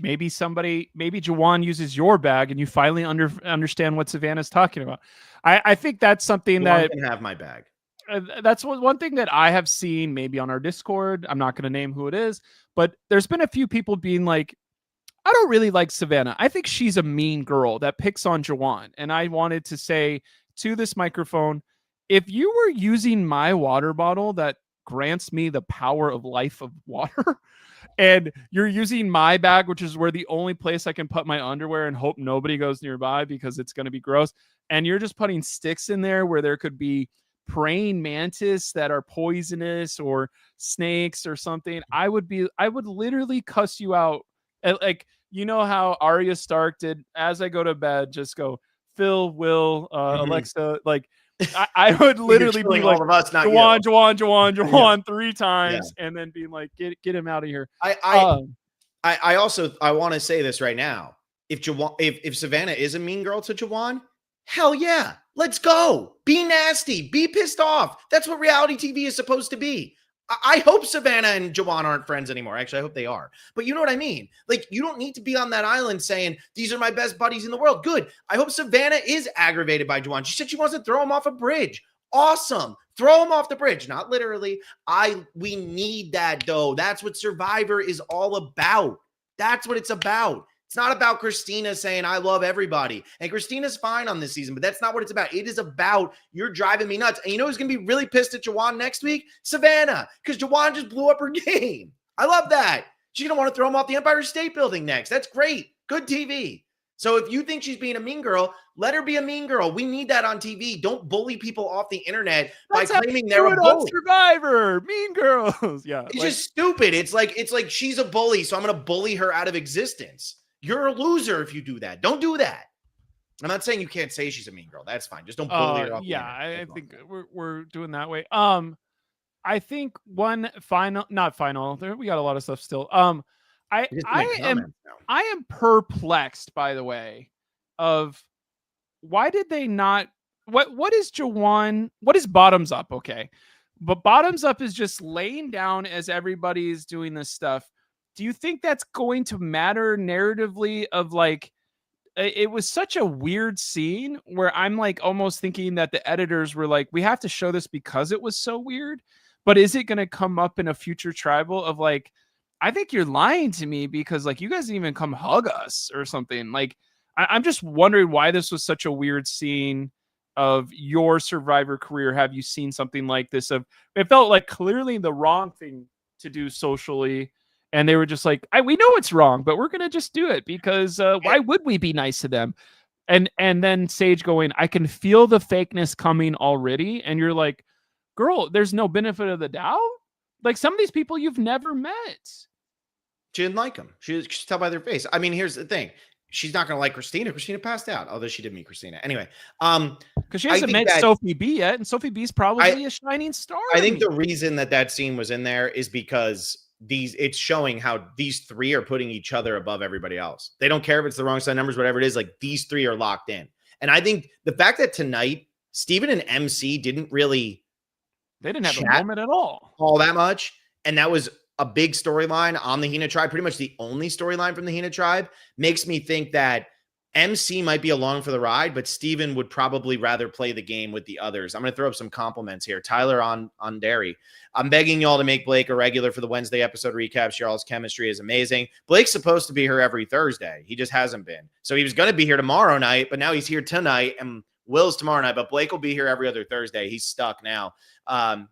maybe Jawan uses your bag and you finally understand what Savannah's talking about. I think that's something Jawan that can have my bag. That's one thing that I have seen maybe on our Discord. I'm not going to name who it is, but there's been a few people being like, I don't really like Savannah. I think she's a mean girl that picks on Jawan. And I wanted to say to this microphone, if you were using my water bottle that grants me the power of life of water, and you're using my bag, which is where the only place I can put my underwear and hope nobody goes nearby because it's going to be gross, and you're just putting sticks in there where there could be praying mantis that are poisonous or snakes or something, I would literally cuss you out. Like, you know how Arya Stark did, as I go to bed, just go, Phil, Will, Alexa, like, I would literally be like, Jawan, 3 times, and then being like, get him out of here. I also want to say this right now. If Savannah is a mean girl to Jawan, hell yeah, let's go. Be nasty, be pissed off. That's what reality TV is supposed to be. I hope Savannah and Jawan aren't friends anymore. Actually, I hope they are. But you know what I mean? Like, you don't need to be on that island saying, these are my best buddies in the world. Good. I hope Savannah is aggravated by Jawan. She said she wants to throw him off a bridge. Awesome. Throw him off the bridge. Not literally. We need that, though. That's what Survivor is all about. That's what it's about. It's not about Christina saying, I love everybody. And Christina's fine on this season, but that's not what it's about. It is about, you're driving me nuts. And you know who's going to be really pissed at Jawan next week? Savannah, because Jawan just blew up her game. I love that. She's going to want to throw him off the Empire State Building next. That's great. Good TV. So if you think she's being a mean girl, let her be a mean girl. We need that on TV. Don't bully people off the internet by claiming they're a bully. Survivor, mean girls. Yeah. It's just stupid. It's like she's a bully, so I'm going to bully her out of existence. You're a loser if you do that. Don't do that. I'm not saying you can't say she's a mean girl. That's fine. Just don't bully her off. Yeah, I think we're doing that way. I think we got a lot of stuff still. I am perplexed, by the way, of why did they not, what is Jawan, what is Bottoms Up? Okay. But Bottoms Up is just laying down as everybody's doing this stuff. Do you think that's going to matter narratively of like, it was such a weird scene where I'm like almost thinking that the editors were like, we have to show this because it was so weird, but is it going to come up in a future tribal of like, I think you're lying to me because like you guys didn't even come hug us or something. Like, I'm just wondering why this was such a weird scene of your Survivor career. Have you seen something like this? It felt like clearly the wrong thing to do socially. And they were just like, we know it's wrong, but we're going to just do it because why would we be nice to them? And then Sage going, I can feel the fakeness coming already. And you're like, girl, there's no benefit of the doubt. Like some of these people you've never met. She didn't like him. She could tell by their face. I mean, here's the thing. She's not going to like Christina. Christina passed out, although she did meet Christina. Anyway, because she hasn't met Sophie B yet, and Sophie B's probably a shining star. I think the reason that scene was in there is because it's showing how these three are putting each other above everybody else. They don't care if it's the wrong side numbers, whatever it is. Like, these three are locked in. And I think the fact that tonight Steven and MC didn't really they didn't have a moment at all that much, and that was a big storyline on the Hina tribe, pretty much the only storyline from the Hina tribe, makes me think that MC might be along for the ride, but Steven would probably rather play the game with the others. I'm going to throw up some compliments here. Tyler on Derry. I'm begging y'all to make Blake a regular for the Wednesday episode recaps. Y'all's chemistry is amazing. Blake's supposed to be here every Thursday. He just hasn't been. So he was going to be here tomorrow night, but now he's here tonight, and Will's tomorrow night, but Blake will be here every other Thursday. He's stuck now.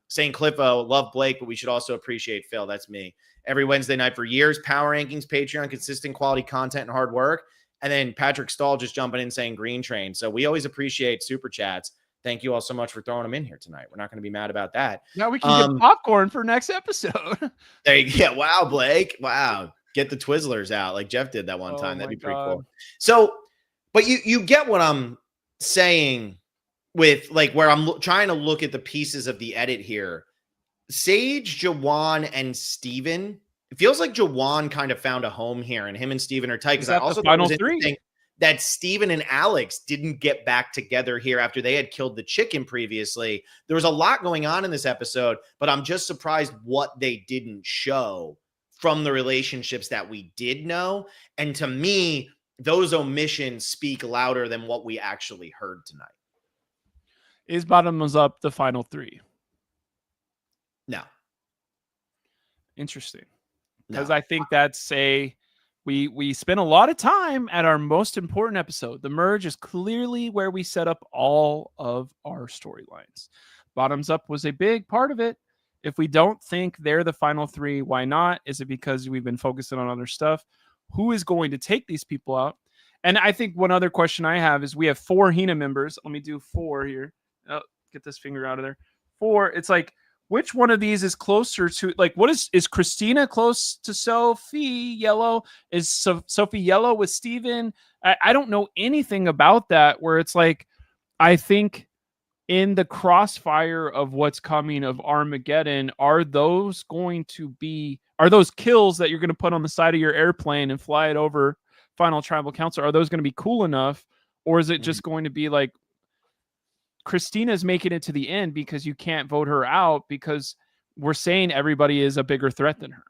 St. Cliffo, love Blake, but we should also appreciate Phil. That's me. Every Wednesday night for years. Power rankings, Patreon, consistent quality content, and hard work. And then Patrick Stahl just jumping in saying Green Train. So we always appreciate super chats. Thank you all so much for throwing them in here tonight. We're not going to be mad about that. Now we can get popcorn for next episode. There you go. Wow, Blake. Wow. Get the Twizzlers out like Jeff did that one time. That'd be pretty cool. So, but you get what I'm saying with like where I'm trying to look at the pieces of the edit here. Sage, Jawan, and Steven. It feels like Jawan kind of found a home here, and him and Steven are tight. Because I also thought it was interesting that Steven and Alex didn't get back together here after they had killed the chicken previously. There was a lot going on in this episode, but I'm just surprised what they didn't show from the relationships that we did know. And to me, those omissions speak louder than what we actually heard tonight. Is Bottoms Up the final three? No. Interesting. Because I think that's we spent a lot of time at our most important episode. The merge is clearly where we set up all of our storylines. Bottoms Up was a big part of it. If we don't think they're the final three, why not? Is it because we've been focusing on other stuff? Who is going to take these people out? And I think one other question I have is we have 4 Hina members. Let me do 4 here. Oh, get this finger out of there. 4. It's like, which one of these is closer to, like, what is Christina close to Sophie Yellow? Is Sophie Yellow with Steven? I don't know anything about that, where it's like, I think in the crossfire of what's coming of Armageddon, are those kills that you're going to put on the side of your airplane and fly it over Final Tribal Council, are those going to be cool enough? Or is it just going to be like, Christina's making it to the end because you can't vote her out because we're saying everybody is a bigger threat than her?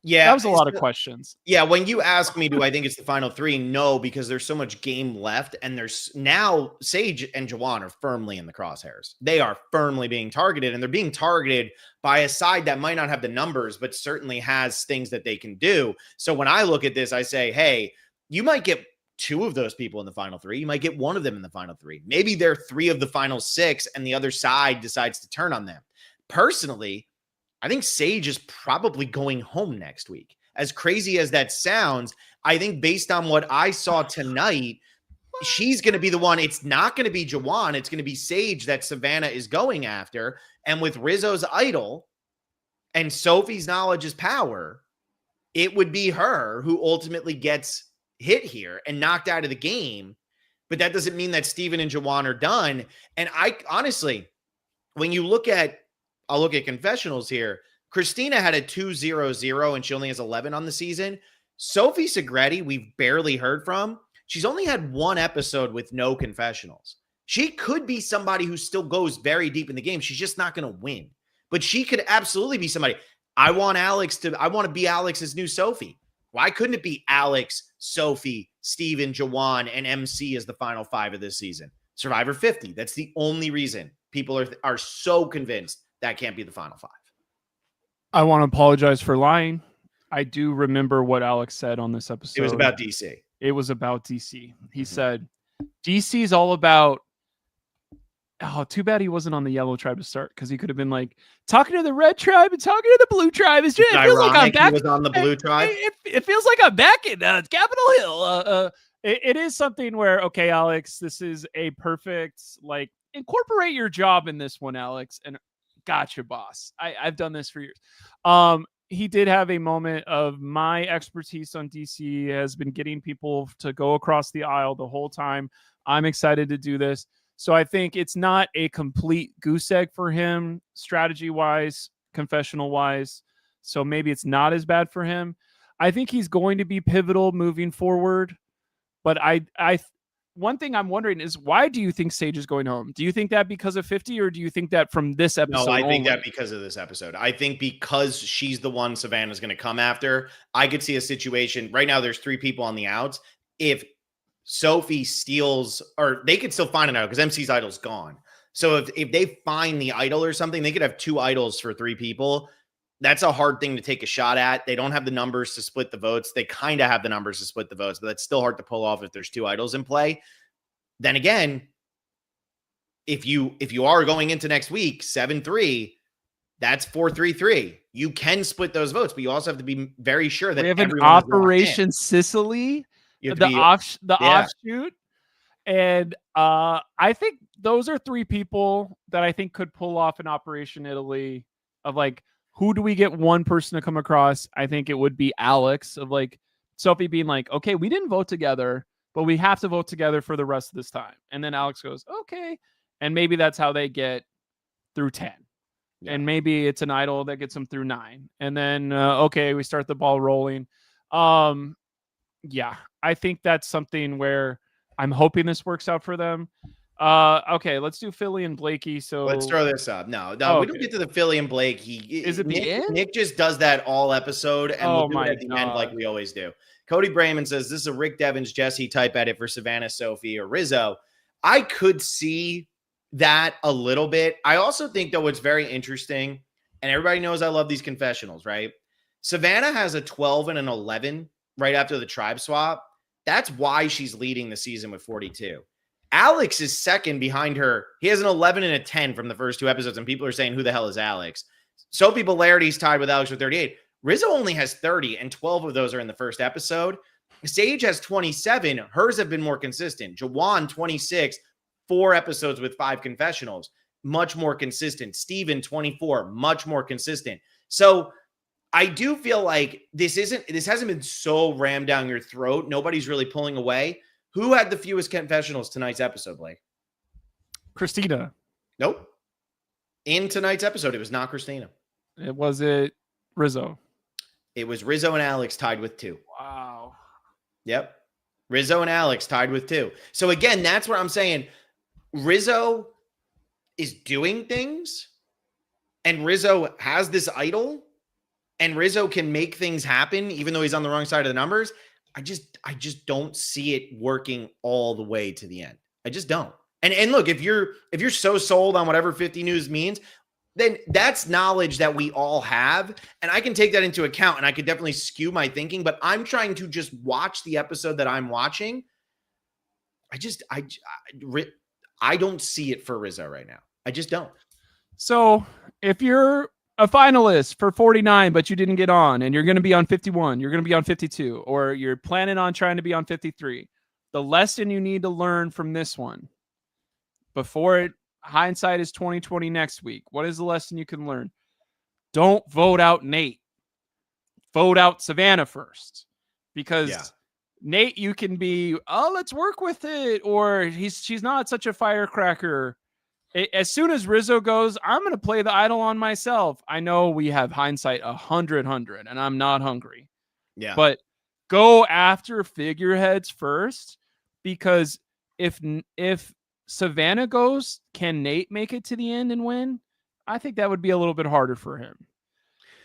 Yeah. That was a lot of questions. Yeah. When you ask me, do I think it's the final three? No, because there's so much game left. And there's now Sage and Jawan are firmly in the crosshairs. They are firmly being targeted, and they're being targeted by a side that might not have the numbers, but certainly has things that they can do. So when I look at this, I say, hey, you might get 2 of those people in the final 3. You might get 1 of them in the final 3. Maybe they're 3 of the final 6 and the other side decides to turn on them. Personally, I think Sage is probably going home next week. As crazy as that sounds, I think based on what I saw tonight, she's going to be the one. It's not going to be Jawan. It's going to be Sage that Savannah is going after. And with Rizzo's idol and Sophie's knowledge is power, it would be her who ultimately gets hit here and knocked out of the game. But that doesn't mean that Steven and Jawan are done. And I honestly, when you look at, I'll look at confessionals here. Christina had a 2-0-0 and she only has 11 on the season. Sophie Segretti, we've barely heard from. She's only had 1 episode with no confessionals. She could be somebody who still goes very deep in the game. She's just not going to win, but she could absolutely be somebody. I want to be Alex's new Sophie. Why couldn't it be Alex, Sophie, Steven, Jawan, and MC as the final 5 of this season? Survivor 50. That's the only reason people are so convinced that can't be the final 5. I want to apologize for lying. I do remember what Alex said on this episode. It was about DC. It was about DC. He said, DC is all about, oh, too bad he wasn't on the yellow tribe to start, because he could have been like talking to the red tribe and talking to the blue tribe. It feels like I'm back. He was on the blue tribe. It feels like I'm back in Capitol Hill. It is something where, okay, Alex, this is a perfect, like, incorporate your job in this one, Alex. And gotcha, boss. I've done this for years. he did have a moment of my expertise on DC has been getting people to go across the aisle the whole time. I'm excited to do this. So I think it's not a complete goose egg for him, strategy wise, confessional wise. So maybe it's not as bad for him. I think he's going to be pivotal moving forward. But one thing I'm wondering is, why do you think Sage is going home? Do you think that because of 50, or do you think that from this episode? No, I think only? that because of this episode. I think because she's the one Savannah's going to come after. I could see a situation right now. There's 3 people on the outs. If Sophie steals, or they could still find an idol because MC's idol's gone. So if they find the idol or something, they could have 2 idols for 3 people. That's a hard thing to take a shot at. They don't have the numbers to split the votes. They kind of have the numbers to split the votes, but that's still hard to pull off if there's 2 idols in play. Then again, if you are going into next week 7-3, that's 4-3-3. You can split those votes, but you also have to be very sure that we have an Operation Sicily, offshoot. And I think those are 3 people that I think could pull off an Operation Italy of like, who do we get one person to come across? I think it would be Alex, of like Sophie being like, okay, we didn't vote together, but we have to vote together for the rest of this time. And then Alex goes, okay. And maybe that's how they get through 10. Yeah. And maybe it's an idol that gets them through 9. And then, okay, we start the ball rolling. Yeah, I think that's something where I'm hoping this works out for them. Okay, let's do Philly and Blakey. So let's throw this up. No, we don't get to the Philly and Blake. Is it the end? Nick just does that all episode, and we'll do it at the end like we always do. Cody Brayman says this is a Rick Devens, Jesse type edit for Savannah, Sophie, or Rizzo. I could see that a little bit. I also think, though, what's very interesting, and everybody knows I love these confessionals, right? Savannah has a 12 and an 11 right after the tribe swap. That's why she's leading the season with 42. Alex is second behind her. He has an 11 and a 10 from the first 2 episodes, and people are saying, who the hell is Alex? Sophie Bolarity's tied with Alex with 38. Rizzo only has 30, and 12 of those are in the first episode. Sage has 27. Hers have been more consistent. Jawan, 26, 4 episodes with 5 confessionals. Much more consistent. Steven, 24, much more consistent. So I do feel like this hasn't been so rammed down your throat. Nobody's really pulling away. Who had the fewest confessionals tonight's episode, Blake? Christina. Nope. In tonight's episode, it was not Christina. It was Rizzo. It was Rizzo and Alex tied with 2. Wow. Yep. Rizzo and Alex tied with 2. So again, that's what I'm saying. Rizzo is doing things, and Rizzo has this idol, and Rizzo can make things happen even though he's on the wrong side of the numbers. I just don't see it working all the way to the end. I just don't. And look, if you're so sold on whatever 50 News means, then that's knowledge that we all have, and I can take that into account, and I could definitely skew my thinking, but I'm trying to just watch the episode that I'm watching. I don't see it for Rizzo right now. I just don't. So if you're a finalist for 49, but you didn't get on, and you're going to be on 51, you're going to be on 52, or you're planning on trying to be on 53, the lesson you need to learn from this one before hindsight is 2020 next week. What is the lesson you can learn? Don't vote out Nate. Vote out Savannah first, because Nate, you can be, oh, let's work with it, or she's not such a firecracker. As soon as Rizzo goes, I'm going to play the idol on myself. I know we have hindsight 100, and I'm not hungry. Yeah. But go after figureheads first, because if Savannah goes, can Nate make it to the end and win? I think that would be a little bit harder for him.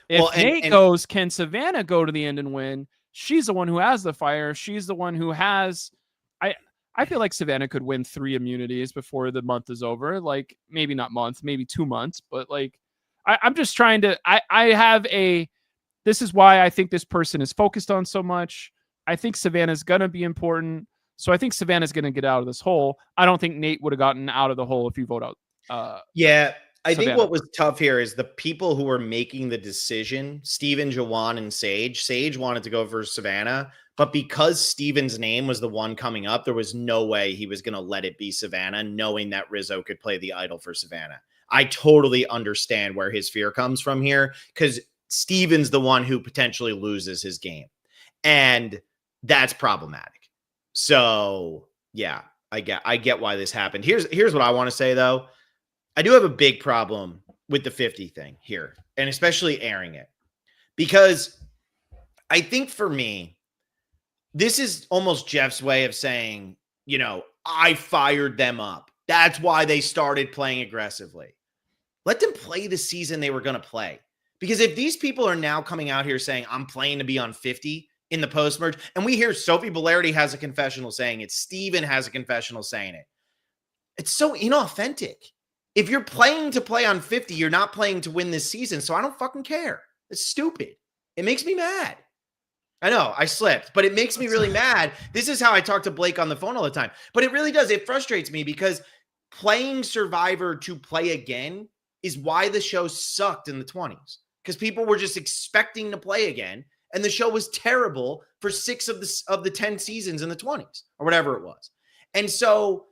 If Nate goes, can Savannah go to the end and win? She's the one who has the fire. She's the one who has... I feel like Savannah could win 3 immunities before the month is over. Like, maybe not month, maybe 2 months, but like, I'm just trying to, this is why I think this person is focused on so much. I think Savannah's going to be important. So I think Savannah's going to get out of this hole. I don't think Nate would have gotten out of the hole if you vote out. I think what was tough here is the people who were making the decision, Steven, Jawan, and Sage wanted to go for Savannah. But because Steven's name was the one coming up, there was no way he was going to let it be Savannah, knowing that Rizzo could play the idol for Savannah. I totally understand where his fear comes from here, because Steven's the one who potentially loses his game. And that's problematic. So yeah, I get why this happened. Here's what I want to say though. I do have a big problem with the 50 thing here, and especially airing it, because I think for me, this is almost Jeff's way of saying, I fired them up. That's why they started playing aggressively. Let them play the season they were going to play. Because if these people are now coming out here saying, I'm playing to be on 50 in the post-merge, and we hear Sophie Belardi has a confessional saying it, Steven has a confessional saying it, it's so inauthentic. If you're playing to play on 50, you're not playing to win this season, so I don't fucking care. It's stupid. It makes me mad. I know, I slipped, but it makes me really mad. This is how I talk to Blake on the phone all the time. But it really does. It frustrates me because playing Survivor to play again is why the show sucked in the 20s. Because people were just expecting to play again, and the show was terrible for 6 of the 10 seasons in the 20s, or whatever it was. And so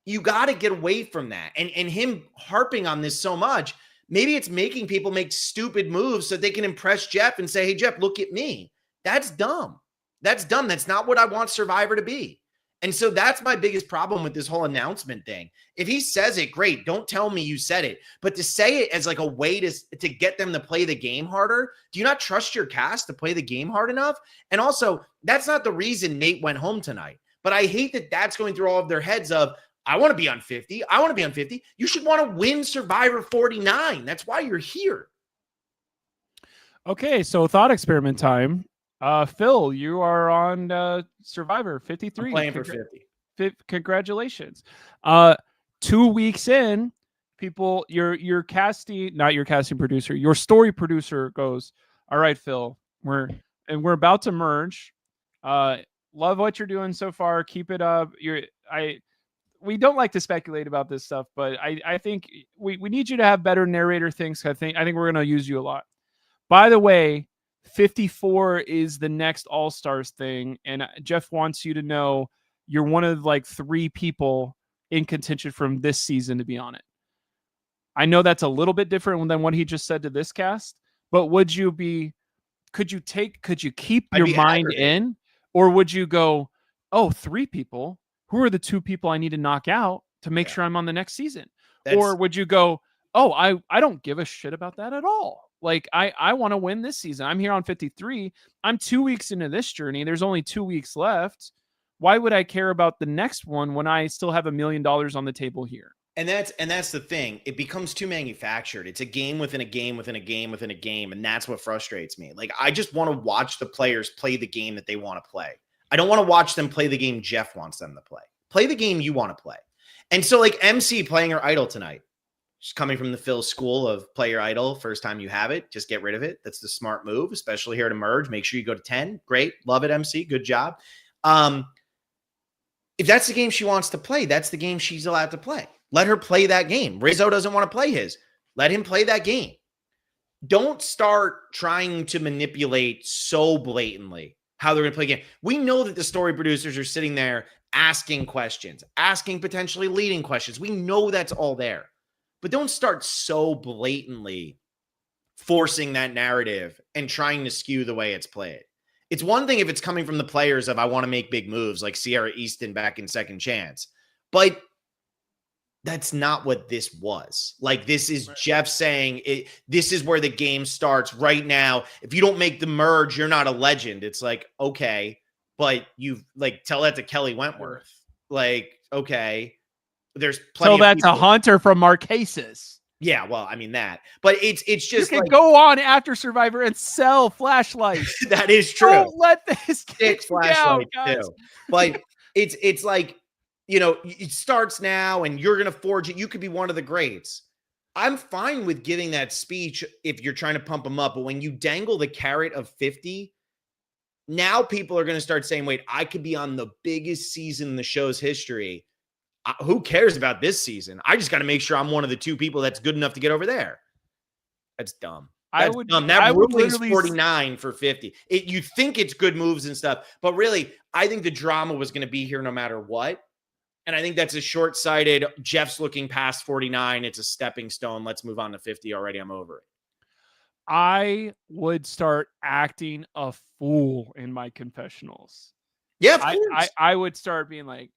you got to get away from that. And him harping on this so much, maybe it's making people make stupid moves so they can impress Jeff and say, hey, Jeff, look at me. That's dumb. That's dumb. That's not what I want Survivor to be. And so that's my biggest problem with this whole announcement thing. If he says it, great. Don't tell me you said it. But to say it as like a way to get them to play the game harder, do you not trust your cast to play the game hard enough? And also, that's not the reason Nate went home tonight. But I hate that that's going through all of their heads of, I want to be on 50. I want to be on 50. You should want to win Survivor 49. That's why you're here. Okay, so thought experiment time. Phil, you are on Survivor 53. I'm playing for 50. Congratulations. 2 weeks in, people, your casting, not your casting producer, your story producer goes, all right, Phil, we're about to merge. Love what you're doing so far. Keep it up. We don't like to speculate about this stuff, but I think we need you to have better narrator things. I think we're going to use you a lot. By the way, 54 is the next All-Stars thing, and Jeff wants you to know you're one of like 3 people in contention from this season to be on it. I know that's a little bit different than what he just said to this cast, but could you keep your mind in, or would you go, oh, 3 people? Who are the 2 people I need to knock out to make sure I'm on the next season? Or would you go, oh, I don't give a shit about that at all. Like, I want to win this season. I'm here on 53. I'm 2 weeks into this journey. There's only 2 weeks left. Why would I care about the next one when I still have $1 million on the table here? And that's the thing. It becomes too manufactured. It's a game within a game within a game within a game. And that's what frustrates me. Like, I just want to watch the players play the game that they want to play. I don't want to watch them play the game Jeff wants them to play. Play the game you want to play. And so, like, MC playing her idol tonight. She's coming from the Phil school of play your idol. First time you have it, just get rid of it. That's the smart move, especially here to merge. Make sure you go to 10. Great. Love it, MC. Good job. If that's the game she wants to play, that's the game she's allowed to play. Let her play that game. Rizzo doesn't want to play his. Let him play that game. Don't start trying to manipulate so blatantly how they're going to play a game. We know that the story producers are sitting there asking questions, asking potentially leading questions. We know that's all there. But don't start so blatantly forcing that narrative and trying to skew the way it's played. It's one thing if it's coming from the players of I want to make big moves like Sierra Easton back in Second Chance. But that's not what this was. Like, this is right. Jeff saying this is where the game starts right now. If you don't make the merge, you're not a legend. It's like, okay, but you like tell that to Kelly Wentworth. Like, okay. There's plenty. So that's a Hunter from Marquesas. Yeah, well, I mean that, but it's just you can go on after Survivor and sell flashlights. That is true. Don't let this get flashlights too. But it's like, it starts now, and you're gonna forge it. You could be one of the greats. I'm fine with giving that speech if you're trying to pump them up, but when you dangle the carrot of 50, now people are gonna start saying, "Wait, I could be on the biggest season in the show's history." Who cares about this season? I just got to make sure I'm one of the 2 people that's good enough to get over there. That's dumb. That's dumb. That ruins 49 for 50. You think it's good moves and stuff, but really, I think the drama was going to be here no matter what. And I think that's a short-sighted, Jeff's looking past 49. It's a stepping stone. Let's move on to 50 already. I'm over it. I would start acting a fool in my confessionals. Yeah, of I, I, course. I would start being like,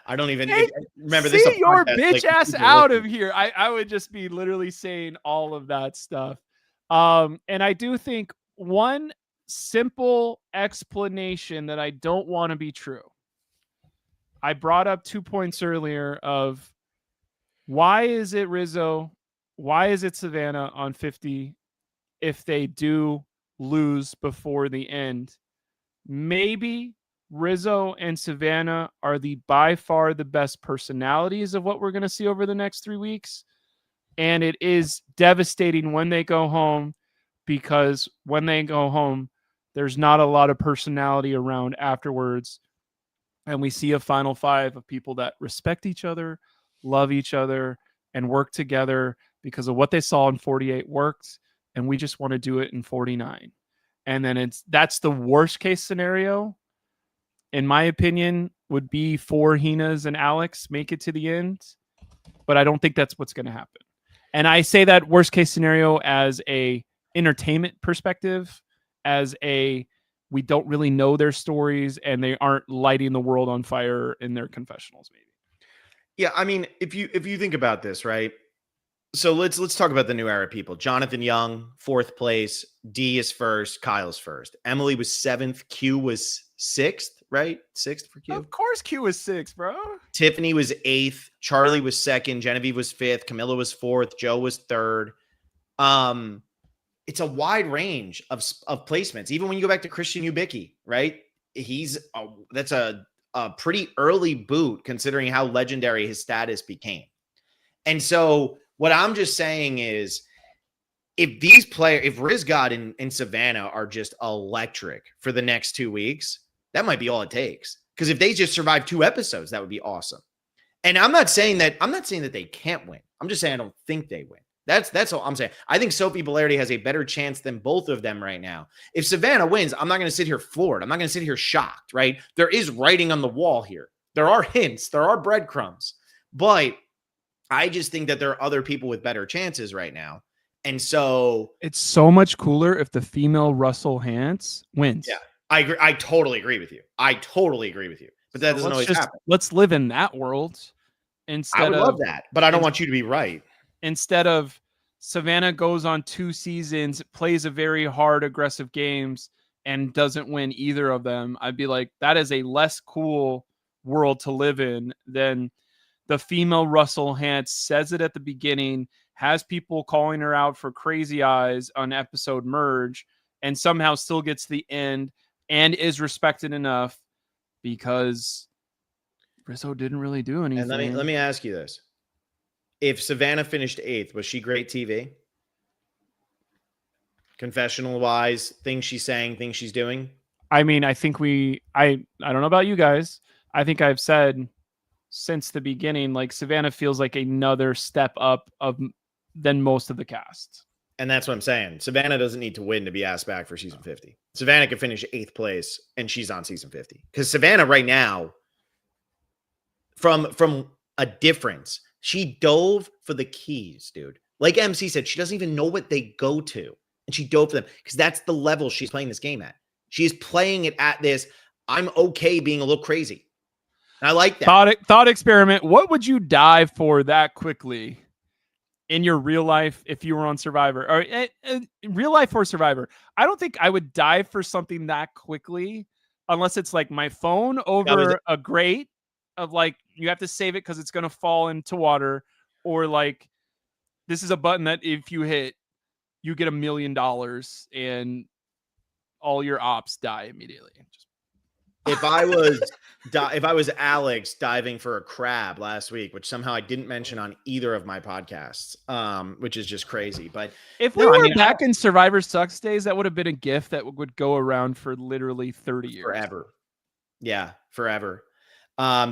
I don't even "Take remember this is see a your podcast. Like bitch ass people out of listen. here." I would just be literally saying all of that stuff. And I do think one simple explanation that I don't want to be true. I brought up 2 points earlier of why is it Rizzo? Why is it Savannah on 50 if they do lose before the end? Maybe Rizzo and Savannah are the by far the best personalities of what we're going to see over the next 3 weeks. And it is devastating when they go home because when they go home, there's not a lot of personality around afterwards. And we see a final five of people that respect each other, love each other, and work together because of what they saw in 48 worked. And we just want to do it in 49. And then that's the worst case scenario, in my opinion, would be for Hina's and Alex make it to the end. But I don't think that's what's going to happen. And I say that worst case scenario as a entertainment perspective, as a we don't really know their stories and they aren't lighting the world on fire in their confessionals, maybe. Yeah, I mean, if you think about this, right? So let's talk about the new era people. Jonathan Young, 4th place. D is 1st. Kyle's 1st. Emily was 7th. Q was 6th, right? 6th for Q. Of course, Q was 6, bro. Tiffany was 8th. Charlie was 2nd. Genevieve was 5th. Camilla was 4th. Joe was 3rd. It's a wide range of placements. Even when you go back to Christian Ubicki, right? That's a pretty early boot considering how legendary his status became. And so what I'm just saying is if these players, if Riz God and Savannah are just electric for the next 2 weeks, that might be all it takes. Because if they just survive 2 episodes, that would be awesome. And I'm not saying that they can't win. I'm just saying I don't think they win. That's all I'm saying. I think Sophie Bolardi has a better chance than both of them right now. If Savannah wins, I'm not going to sit here floored. I'm not going to sit here shocked, right? There is writing on the wall here. There are hints. There are breadcrumbs. But I just think that there are other people with better chances right now. And so it's so much cooler if the female Russell Hantz wins. Yeah, I agree. I totally agree with you. But that doesn't always happen. Let's live in that world instead I would love that, but I don't want you to be right. Instead of Savannah goes on 2 seasons, plays a very hard, aggressive games, and doesn't win either of them, I'd be like, that is a less cool world to live in than the female Russell Hantz says it at the beginning, has people calling her out for crazy eyes on episode merge, and somehow still gets to the end and is respected enough because Rizzo didn't really do anything. And let me ask you this. If Savannah finished 8th, was she great TV? Confessional wise, things she's saying, things she's doing? I mean, I think I don't know about you guys. I think I've said since the beginning, like Savannah feels like another step up than most of the cast. And that's what I'm saying. Savannah doesn't need to win to be asked back for season 50. Savannah can finish 8th place and she's on season 50. Because Savannah right now, from a difference, she dove for the keys, dude. Like MC said, she doesn't even know what they go to. And she dove for them because that's the level she's playing this game at. She's playing it at this, I'm okay being a little crazy. And I like that. Thought experiment. What would you dive for that quickly in your real life if you were on Survivor? Or real life or Survivor? I don't think I would dive for something that quickly unless it's like my phone over a grate of like, you have to save it because it's going to fall into water, or like this is a button that if you hit, you get $1 million and all your ops die immediately. If I was Alex diving for a crab last week, which somehow I didn't mention on either of my podcasts, which is just crazy. But if we were back in Survivor Sucks days, that would have been a gift that would go around for literally 30 years. Forever. Yeah, forever.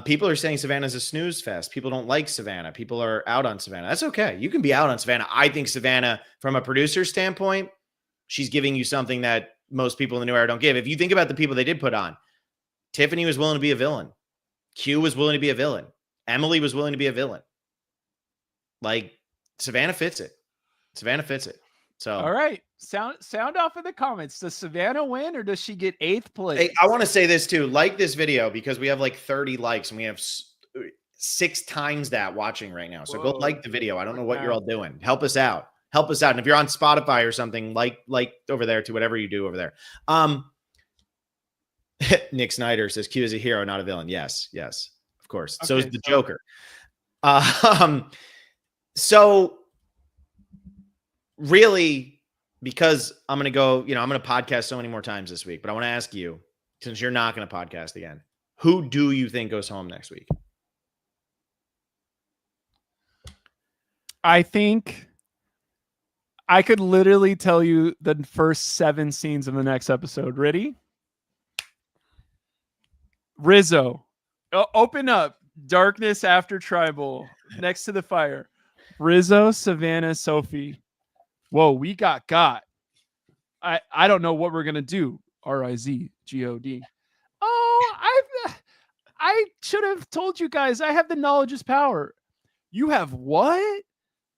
People are saying Savannah's a snooze fest. People don't like Savannah. People are out on Savannah. That's okay. You can be out on Savannah. I think Savannah, from a producer standpoint, she's giving you something that most people in the new era don't give. If you think about the people they did put on, Tiffany was willing to be a villain. Q was willing to be a villain. Emily was willing to be a villain. Like, Savannah fits it. Savannah fits it. So All right. Sound off in the comments. Does Savannah win or does she get 8th place? hey, I want to say this too. Like this video because we have like 30 likes and we have 6 times that watching right now. So go like the video. I don't know what you're all doing. Help us out. Help us out. And if you're on Spotify or something, like over there to whatever you do over there. Nick Snyder says Q is a hero, not a villain. Yes, of course. So is the Joker. So really, because I'm going to go, I'm going to podcast so many more times this week, but I want to ask you, since you're not going to podcast again, who do you think goes home next week? I think I could literally tell you the first 7 scenes of the next episode. Ready? Rizzo. Open up. Darkness after tribal. Next to the fire. Rizzo, Savannah, Sophie. Whoa, we got. I don't know what we're going to do. RIZGOD. Oh, I should have told you guys. I have the knowledge is power. You have what?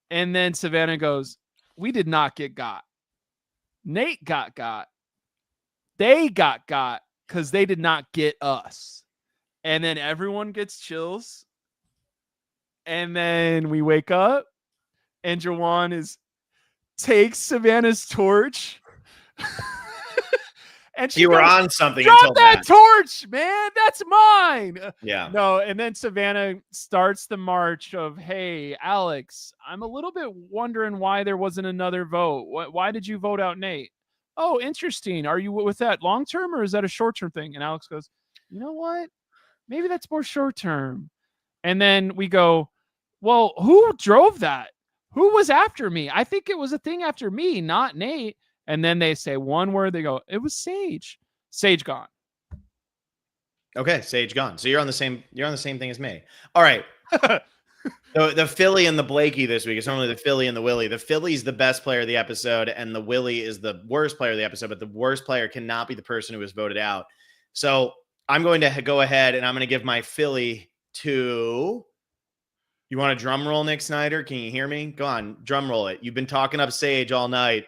And then Savannah goes, we did not get got. Nate got. They got because they did not get us. And then everyone gets chills. And then we wake up and Jawan takes Savannah's torch. And you were on something. Drop that torch, man. That's mine. Yeah. No, and then Savannah starts the march of, hey, Alex, I'm a little bit wondering why there wasn't another vote. Why did you vote out Nate? Oh, interesting. Are you with that long term or is that a short term thing? And Alex goes, you know what? Maybe that's more short term. And then we go, well, who drove that? Who was after me? I think it was a thing after me, not Nate. And then they say one word. They go, it was Sage. Sage gone. Okay, Sage gone. So you're on the same thing as me. All right. The Philly and the Blakey this week. It's normally the Philly and the Willie. The Philly's the best player of the episode, and the Willie is the worst player of the episode, but the worst player cannot be the person who was voted out. So I'm going to go ahead and I'm going to give my Philly to. You want a drum roll, Nick Snyder? Can you hear me? Go on, drum roll it. You've been talking up Sage all night.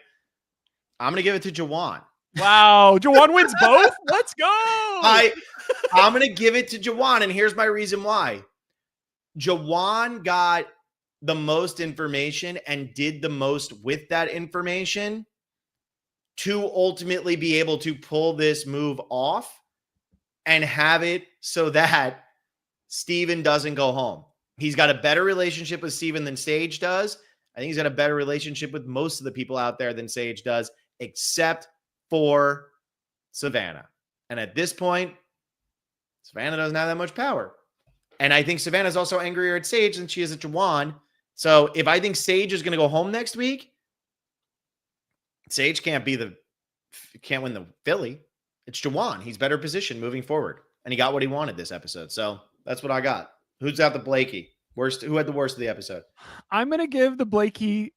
I'm going to give it to Jawan. Wow. Jawan wins both? Let's go. I'm going to give it to Jawan, and here's my reason why. Jawan got the most information and did the most with that information to ultimately be able to pull this move off and have it so that Steven doesn't go home. He's got a better relationship with Steven than Sage does. I think he's got a better relationship with most of the people out there than Sage does, except for Savannah. And at this point, Savannah doesn't have that much power. And I think Savannah's also angrier at Sage than she is at Jawan. So if I think Sage is going to go home next week, Sage can't win the Philly. It's Jawan. He's better positioned moving forward. And he got what he wanted this episode. So that's what I got. Who's got the Blakey? Who had the worst of the episode? I'm going to give the Blakey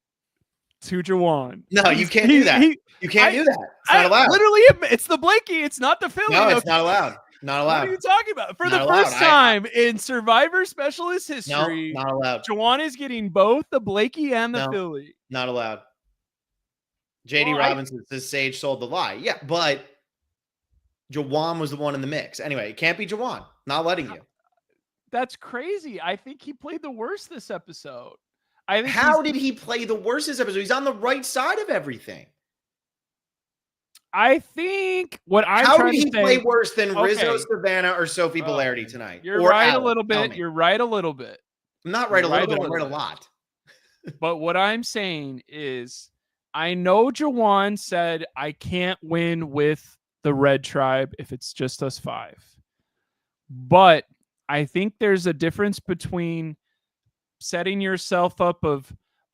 to Jawan. No, you can't do that. You can't do that. It's not allowed. Literally, it's the Blakey. It's not the Philly. No, it's not allowed. Not allowed. What are you talking about? For not the allowed. first time in Survivor Specialist history, no, not allowed. Jawan is getting both the Blakey and the Philly. Not allowed. JD Robinson says Sage sold the lie. Yeah, but Jawan was the one in the mix. Anyway, it can't be Jawan. Not letting you. That's crazy. I think he played the worst this episode. I think How did he play the worst this episode? He's on the right side of everything. I think what I'm How trying did he to say, play worse than Rizzo, Savannah, or Sophie Bolardi tonight? You're or right Alex, a little bit. You're right a little bit. I'm not right a little bit. I'm right a lot. But what I'm saying is, I know Jawan said I can't win with the Red Tribe if it's just us 5. But I think there's a difference between setting yourself up of,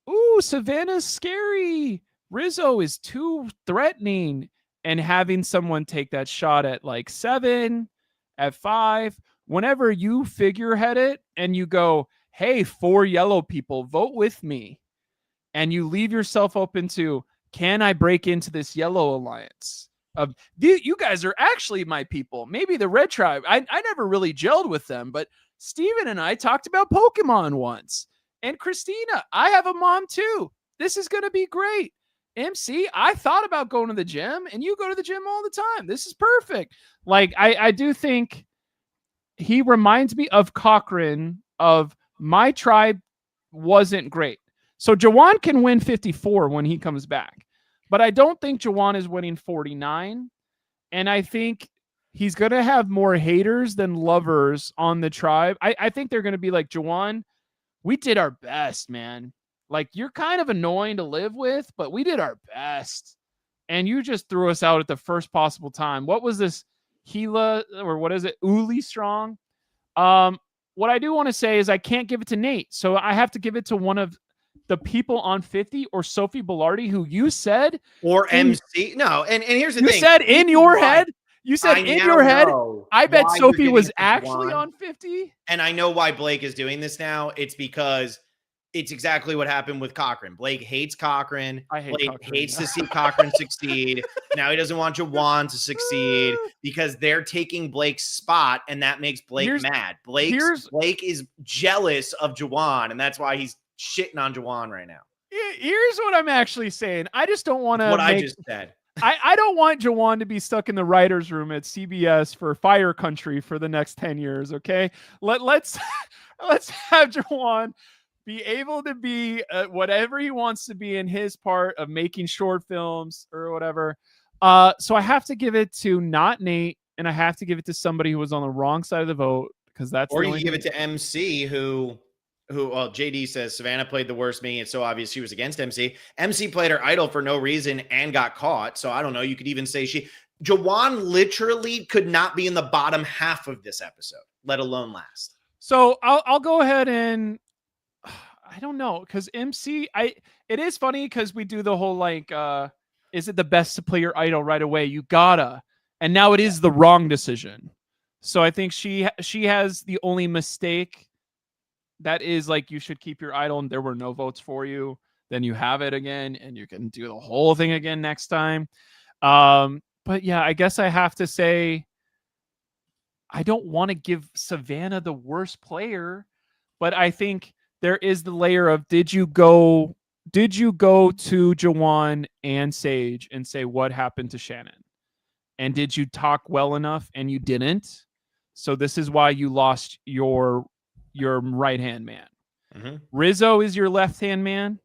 ooh, Savannah's scary. Rizzo is too threatening. And having someone take that shot at like 7, at 5, whenever you figurehead it and you go, hey, 4 yellow people, vote with me. And you leave yourself open to, can I break into this yellow alliance? You guys are actually my people. Maybe the Red Tribe. I never really gelled with them, but Steven and I talked about Pokemon once. And Christina, I have a mom too. This is going to be great. MC, I thought about going to the gym, and you go to the gym all the time. This is perfect. Like, I do think he reminds me of Cochran of my tribe wasn't great. So Jawan can win 54 when he comes back. But I don't think Jawan is winning 49. And I think he's going to have more haters than lovers on the tribe. I think they're going to be like, Jawan, we did our best, man. Like, you're kind of annoying to live with, but we did our best. And you just threw us out at the first possible time. What was this? Gila, or what is it? Uli Strong. What I do want to say is I can't give it to Nate. So I have to give it to one of the people on 50 or Sophie Bellardi, who you said. Or MC. No, and here's the You thing. said in your head. You said I in now your head. know I bet why Sophie you're was giving it to actually Juwan. on 50. And I know why Blake is doing this now. It's because it's exactly what happened with Cochran. Blake hates Cochran. I hate Blake Cochran. hates to see Cochran succeed. Now he doesn't want Jawan to succeed because they're taking Blake's spot, and that makes Blake mad. Blake is jealous of Jawan, and that's why he's shitting on Jawan right now. Here's what I'm actually saying. I just don't want to. What I just said. I don't want Jawan to be stuck in the writer's room at CBS for Fire Country for the next 10 years. Okay, let's have Jawan be able to be whatever he wants to be in his part of making short films or whatever. So I have to give it to not Nate, and I have to give it to somebody who was on the wrong side of the vote, because that's. Or you give it to MC, who well, JD says Savannah played the worst, making it so obvious she was against MC. MC played her idol for no reason and got caught. So I don't know. You could even say Jawan literally could not be in the bottom half of this episode, let alone last. So I'll go ahead and I don't know, because MC, it is funny because we do the whole like, is it the best to play your idol right away? You gotta, and now it is the wrong decision. So I think she has the only mistake. That is like, you should keep your idol, and there were no votes for you. Then you have it again, and you can do the whole thing again next time. But yeah, I guess I have to say, I don't want to give Savannah the worst player, but I think there is the layer of, did you go to Jawan and Sage and say what happened to Shannon? And did you talk well enough? And you didn't. So this is why you lost your right-hand man. Mm-hmm. Rizzo is your left-hand man.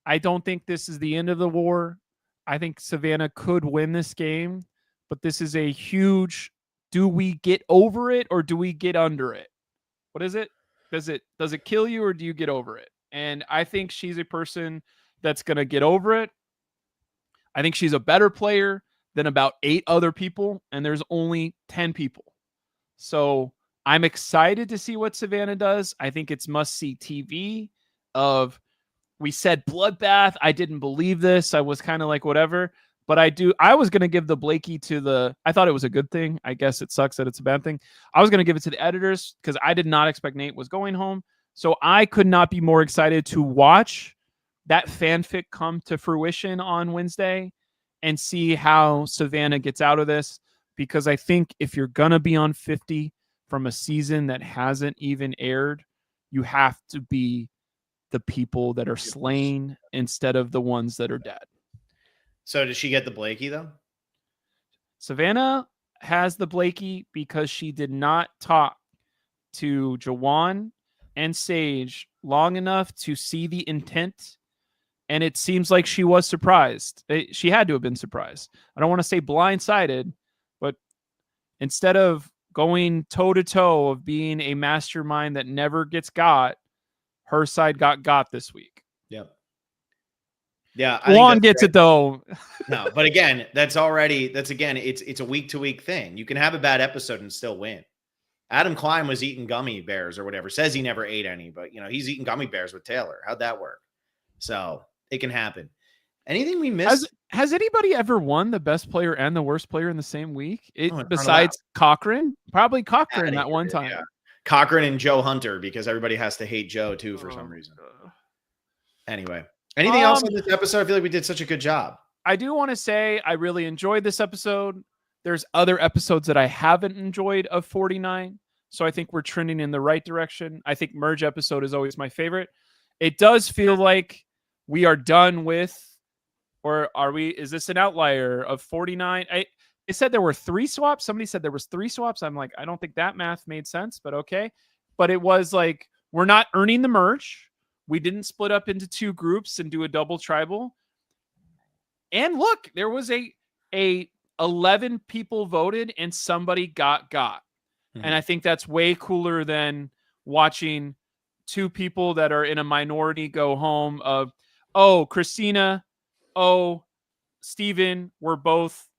I don't think this is the end of the war. I think Savannah could win this game, but this is a huge, do we get over it or do we get under it? What is it? Does it kill you or do you get over it? And I think she's a person that's going to get over it. I think she's a better player than about 8 other people, and there's only 10 people. So I'm excited to see what Savannah does. I think it's must-see TV of, we said bloodbath. I didn't believe this. I was kind of like, whatever. But I was going to give the Blakey I thought it was a good thing. I guess it sucks that it's a bad thing. I was going to give it to the editors because I did not expect Nate was going home. So I could not be more excited to watch that fanfic come to fruition on Wednesday and see how Savannah gets out of this. Because I think if you're going to be on 50 from a season that hasn't even aired, you have to be the people that are slain instead of the ones that are dead. So does she get the Blakey though? Savannah has the Blakey because she did not talk to Jawan and Sage long enough to see the intent. And it seems like she was surprised. She had to have been surprised. I don't want to say blindsided, but instead of going toe-to-toe of being a mastermind that never gets got, her side got this week. Yep. Yeah. Juan gets it though. No, but again, it's a week-to-week thing. You can have a bad episode and still win. Adam Klein was eating gummy bears or whatever. Says he never ate any, but he's eating gummy bears with Taylor. How'd that work? So it can happen. Anything we missed? Has anybody ever won the best player and the worst player in the same week? Besides Cochran? Probably Cochran that one time. Yeah. Cochran and Joe Hunter, because everybody has to hate Joe too for some reason. Anyway, anything else on this episode? I feel like we did such a good job. I do want to say I really enjoyed this episode. There's other episodes that I haven't enjoyed of 49. So I think we're trending in the right direction. I think merge episode is always my favorite. It does feel like we are done with, or are we? Is this an outlier of 49? It said there were 3 swaps. Somebody said there was 3 swaps. I'm like, I don't think that math made sense, but okay. But it was like, we're not earning the merge. We didn't split up into 2 groups and do a double tribal. And look, there was a 11 people voted and somebody got. Mm-hmm. And I think that's way cooler than watching 2 people that are in a minority go home of, oh, Christina, oh, Steven were both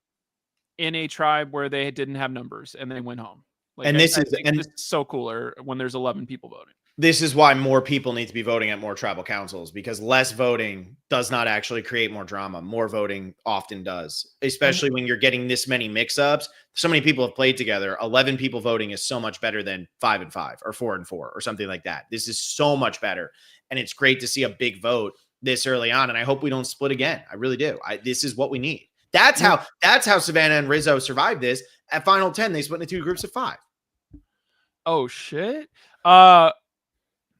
in a tribe where they didn't have numbers and they went home. Like, and this is so cooler when there's 11 people voting. This is why more people need to be voting at more tribal councils, because less voting does not actually create more drama. More voting often does, especially when you're getting this many mix-ups. So many people have played together. 11 people voting is so much better than 5 and 5 or 4 and 4 or something like that. This is so much better. And it's great to see a big vote this early on. And I hope we don't split again. I really do. This is what we need. That's how Savannah and Rizzo survived this. At Final 10, they split into 2 groups of 5. Oh, shit.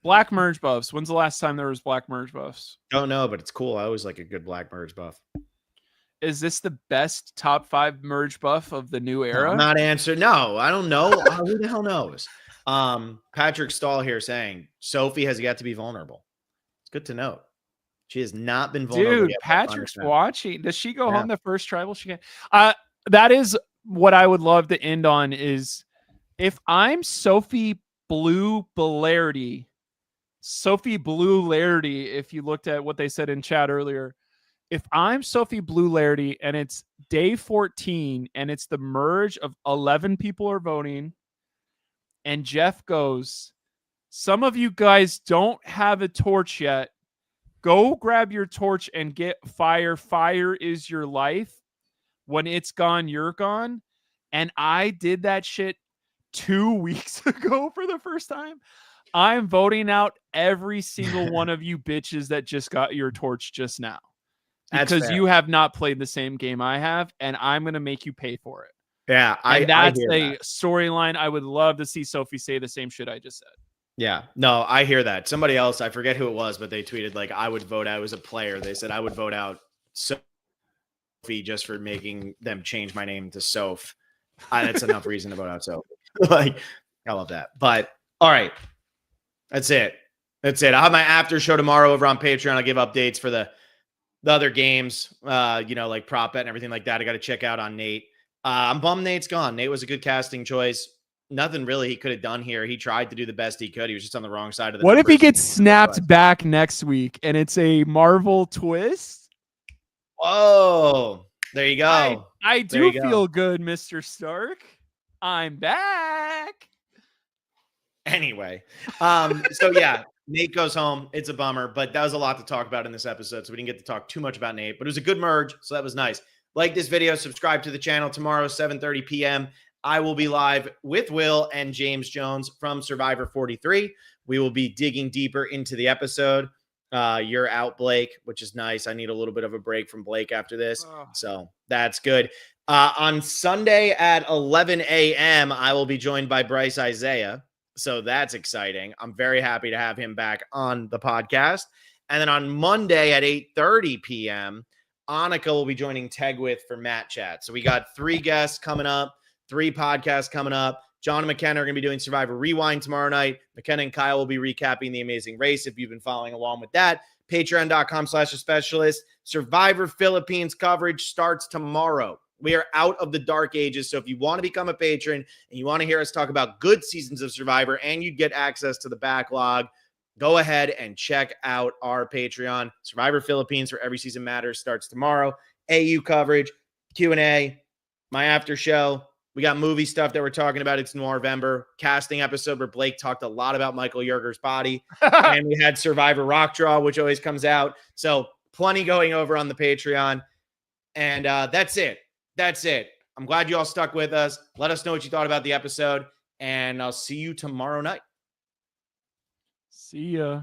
Black merge buffs. When's the last time there was black merge buffs? Don't know, but it's cool. I always like a good black merge buff. Is this the best top 5 merge buff of the new era? I'm not answering. No, I don't know. Who the hell knows? Patrick Stahl here saying Sophie has yet to be vulnerable. It's good to know. She has not been vulnerable. Dude, Patrick's watching. Does she go home the first tribal she can? That is what I would love to end on is if I'm Sophie Blue Belardi, if you looked at what they said in chat earlier, if I'm Sophie Blue Larity and it's day 14 and it's the merge of 11 people are voting and Jeff goes, some of you guys don't have a torch yet. Go grab your torch and get fire. Fire is your life. When it's gone, you're gone. And I did that shit 2 weeks ago for the first time. I'm voting out every single one of you bitches that just got your torch just now. Because you have not played the same game I have, and I'm going to make you pay for it. Yeah, that's a storyline I would love to see Sophie say the same shit I just said. Yeah, no, I hear that. Somebody else, I forget who it was, but they tweeted like, I would vote out as a player. They said I would vote out Sophie just for making them change my name to Soph. That's enough reason to vote out Sophie. Like, I love that. But all right, that's it. I'll have my after show tomorrow over on Patreon. I'll give updates for the other games, like prop bet and everything like that. I got to check out on Nate. I'm bummed Nate's gone. Nate was a good casting choice. Nothing really he could have done here. He tried to do the best he could. He was just on the wrong side of the What if he gets snapped back next week and it's a Marvel twist? Oh, there you go. I do feel good, Mr. Stark. I'm back. Anyway, so yeah, Nate goes home. It's a bummer, but that was a lot to talk about in this episode, so we didn't get to talk too much about Nate, but it was a good merge, so that was nice. Like this video, subscribe to the channel. Tomorrow, 7:30 p.m., I will be live with Will and James Jones from Survivor 43. We will be digging deeper into the episode. You're out, Blake, which is nice. I need a little bit of a break from Blake after this, so that's good. On Sunday at 11 a.m., I will be joined by Bryce Isaiah. So that's exciting. I'm very happy to have him back on the podcast. And then on Monday at 8:30 p.m., Annika will be joining Tegwith for Matt Chat. So we got 3 guests coming up, 3 podcasts coming up. John and McKenna are going to be doing Survivor Rewind tomorrow night. McKenna and Kyle will be recapping The Amazing Race if you've been following along with that. Patreon.com/specialist. Survivor Philippines coverage starts tomorrow. We are out of the dark ages. So if you want to become a patron and you want to hear us talk about good seasons of Survivor and you get access to the backlog, go ahead and check out our Patreon. Survivor Philippines, where every season matters, starts tomorrow. AU coverage, Q&A, my after show. We got movie stuff that we're talking about. It's Noirvember. Casting episode where Blake talked a lot about Michael Yerger's body. And we had Survivor Rock Draw, which always comes out. So plenty going over on the Patreon. And that's it. I'm glad you all stuck with us. Let us know what you thought about the episode, and I'll see you tomorrow night. See ya.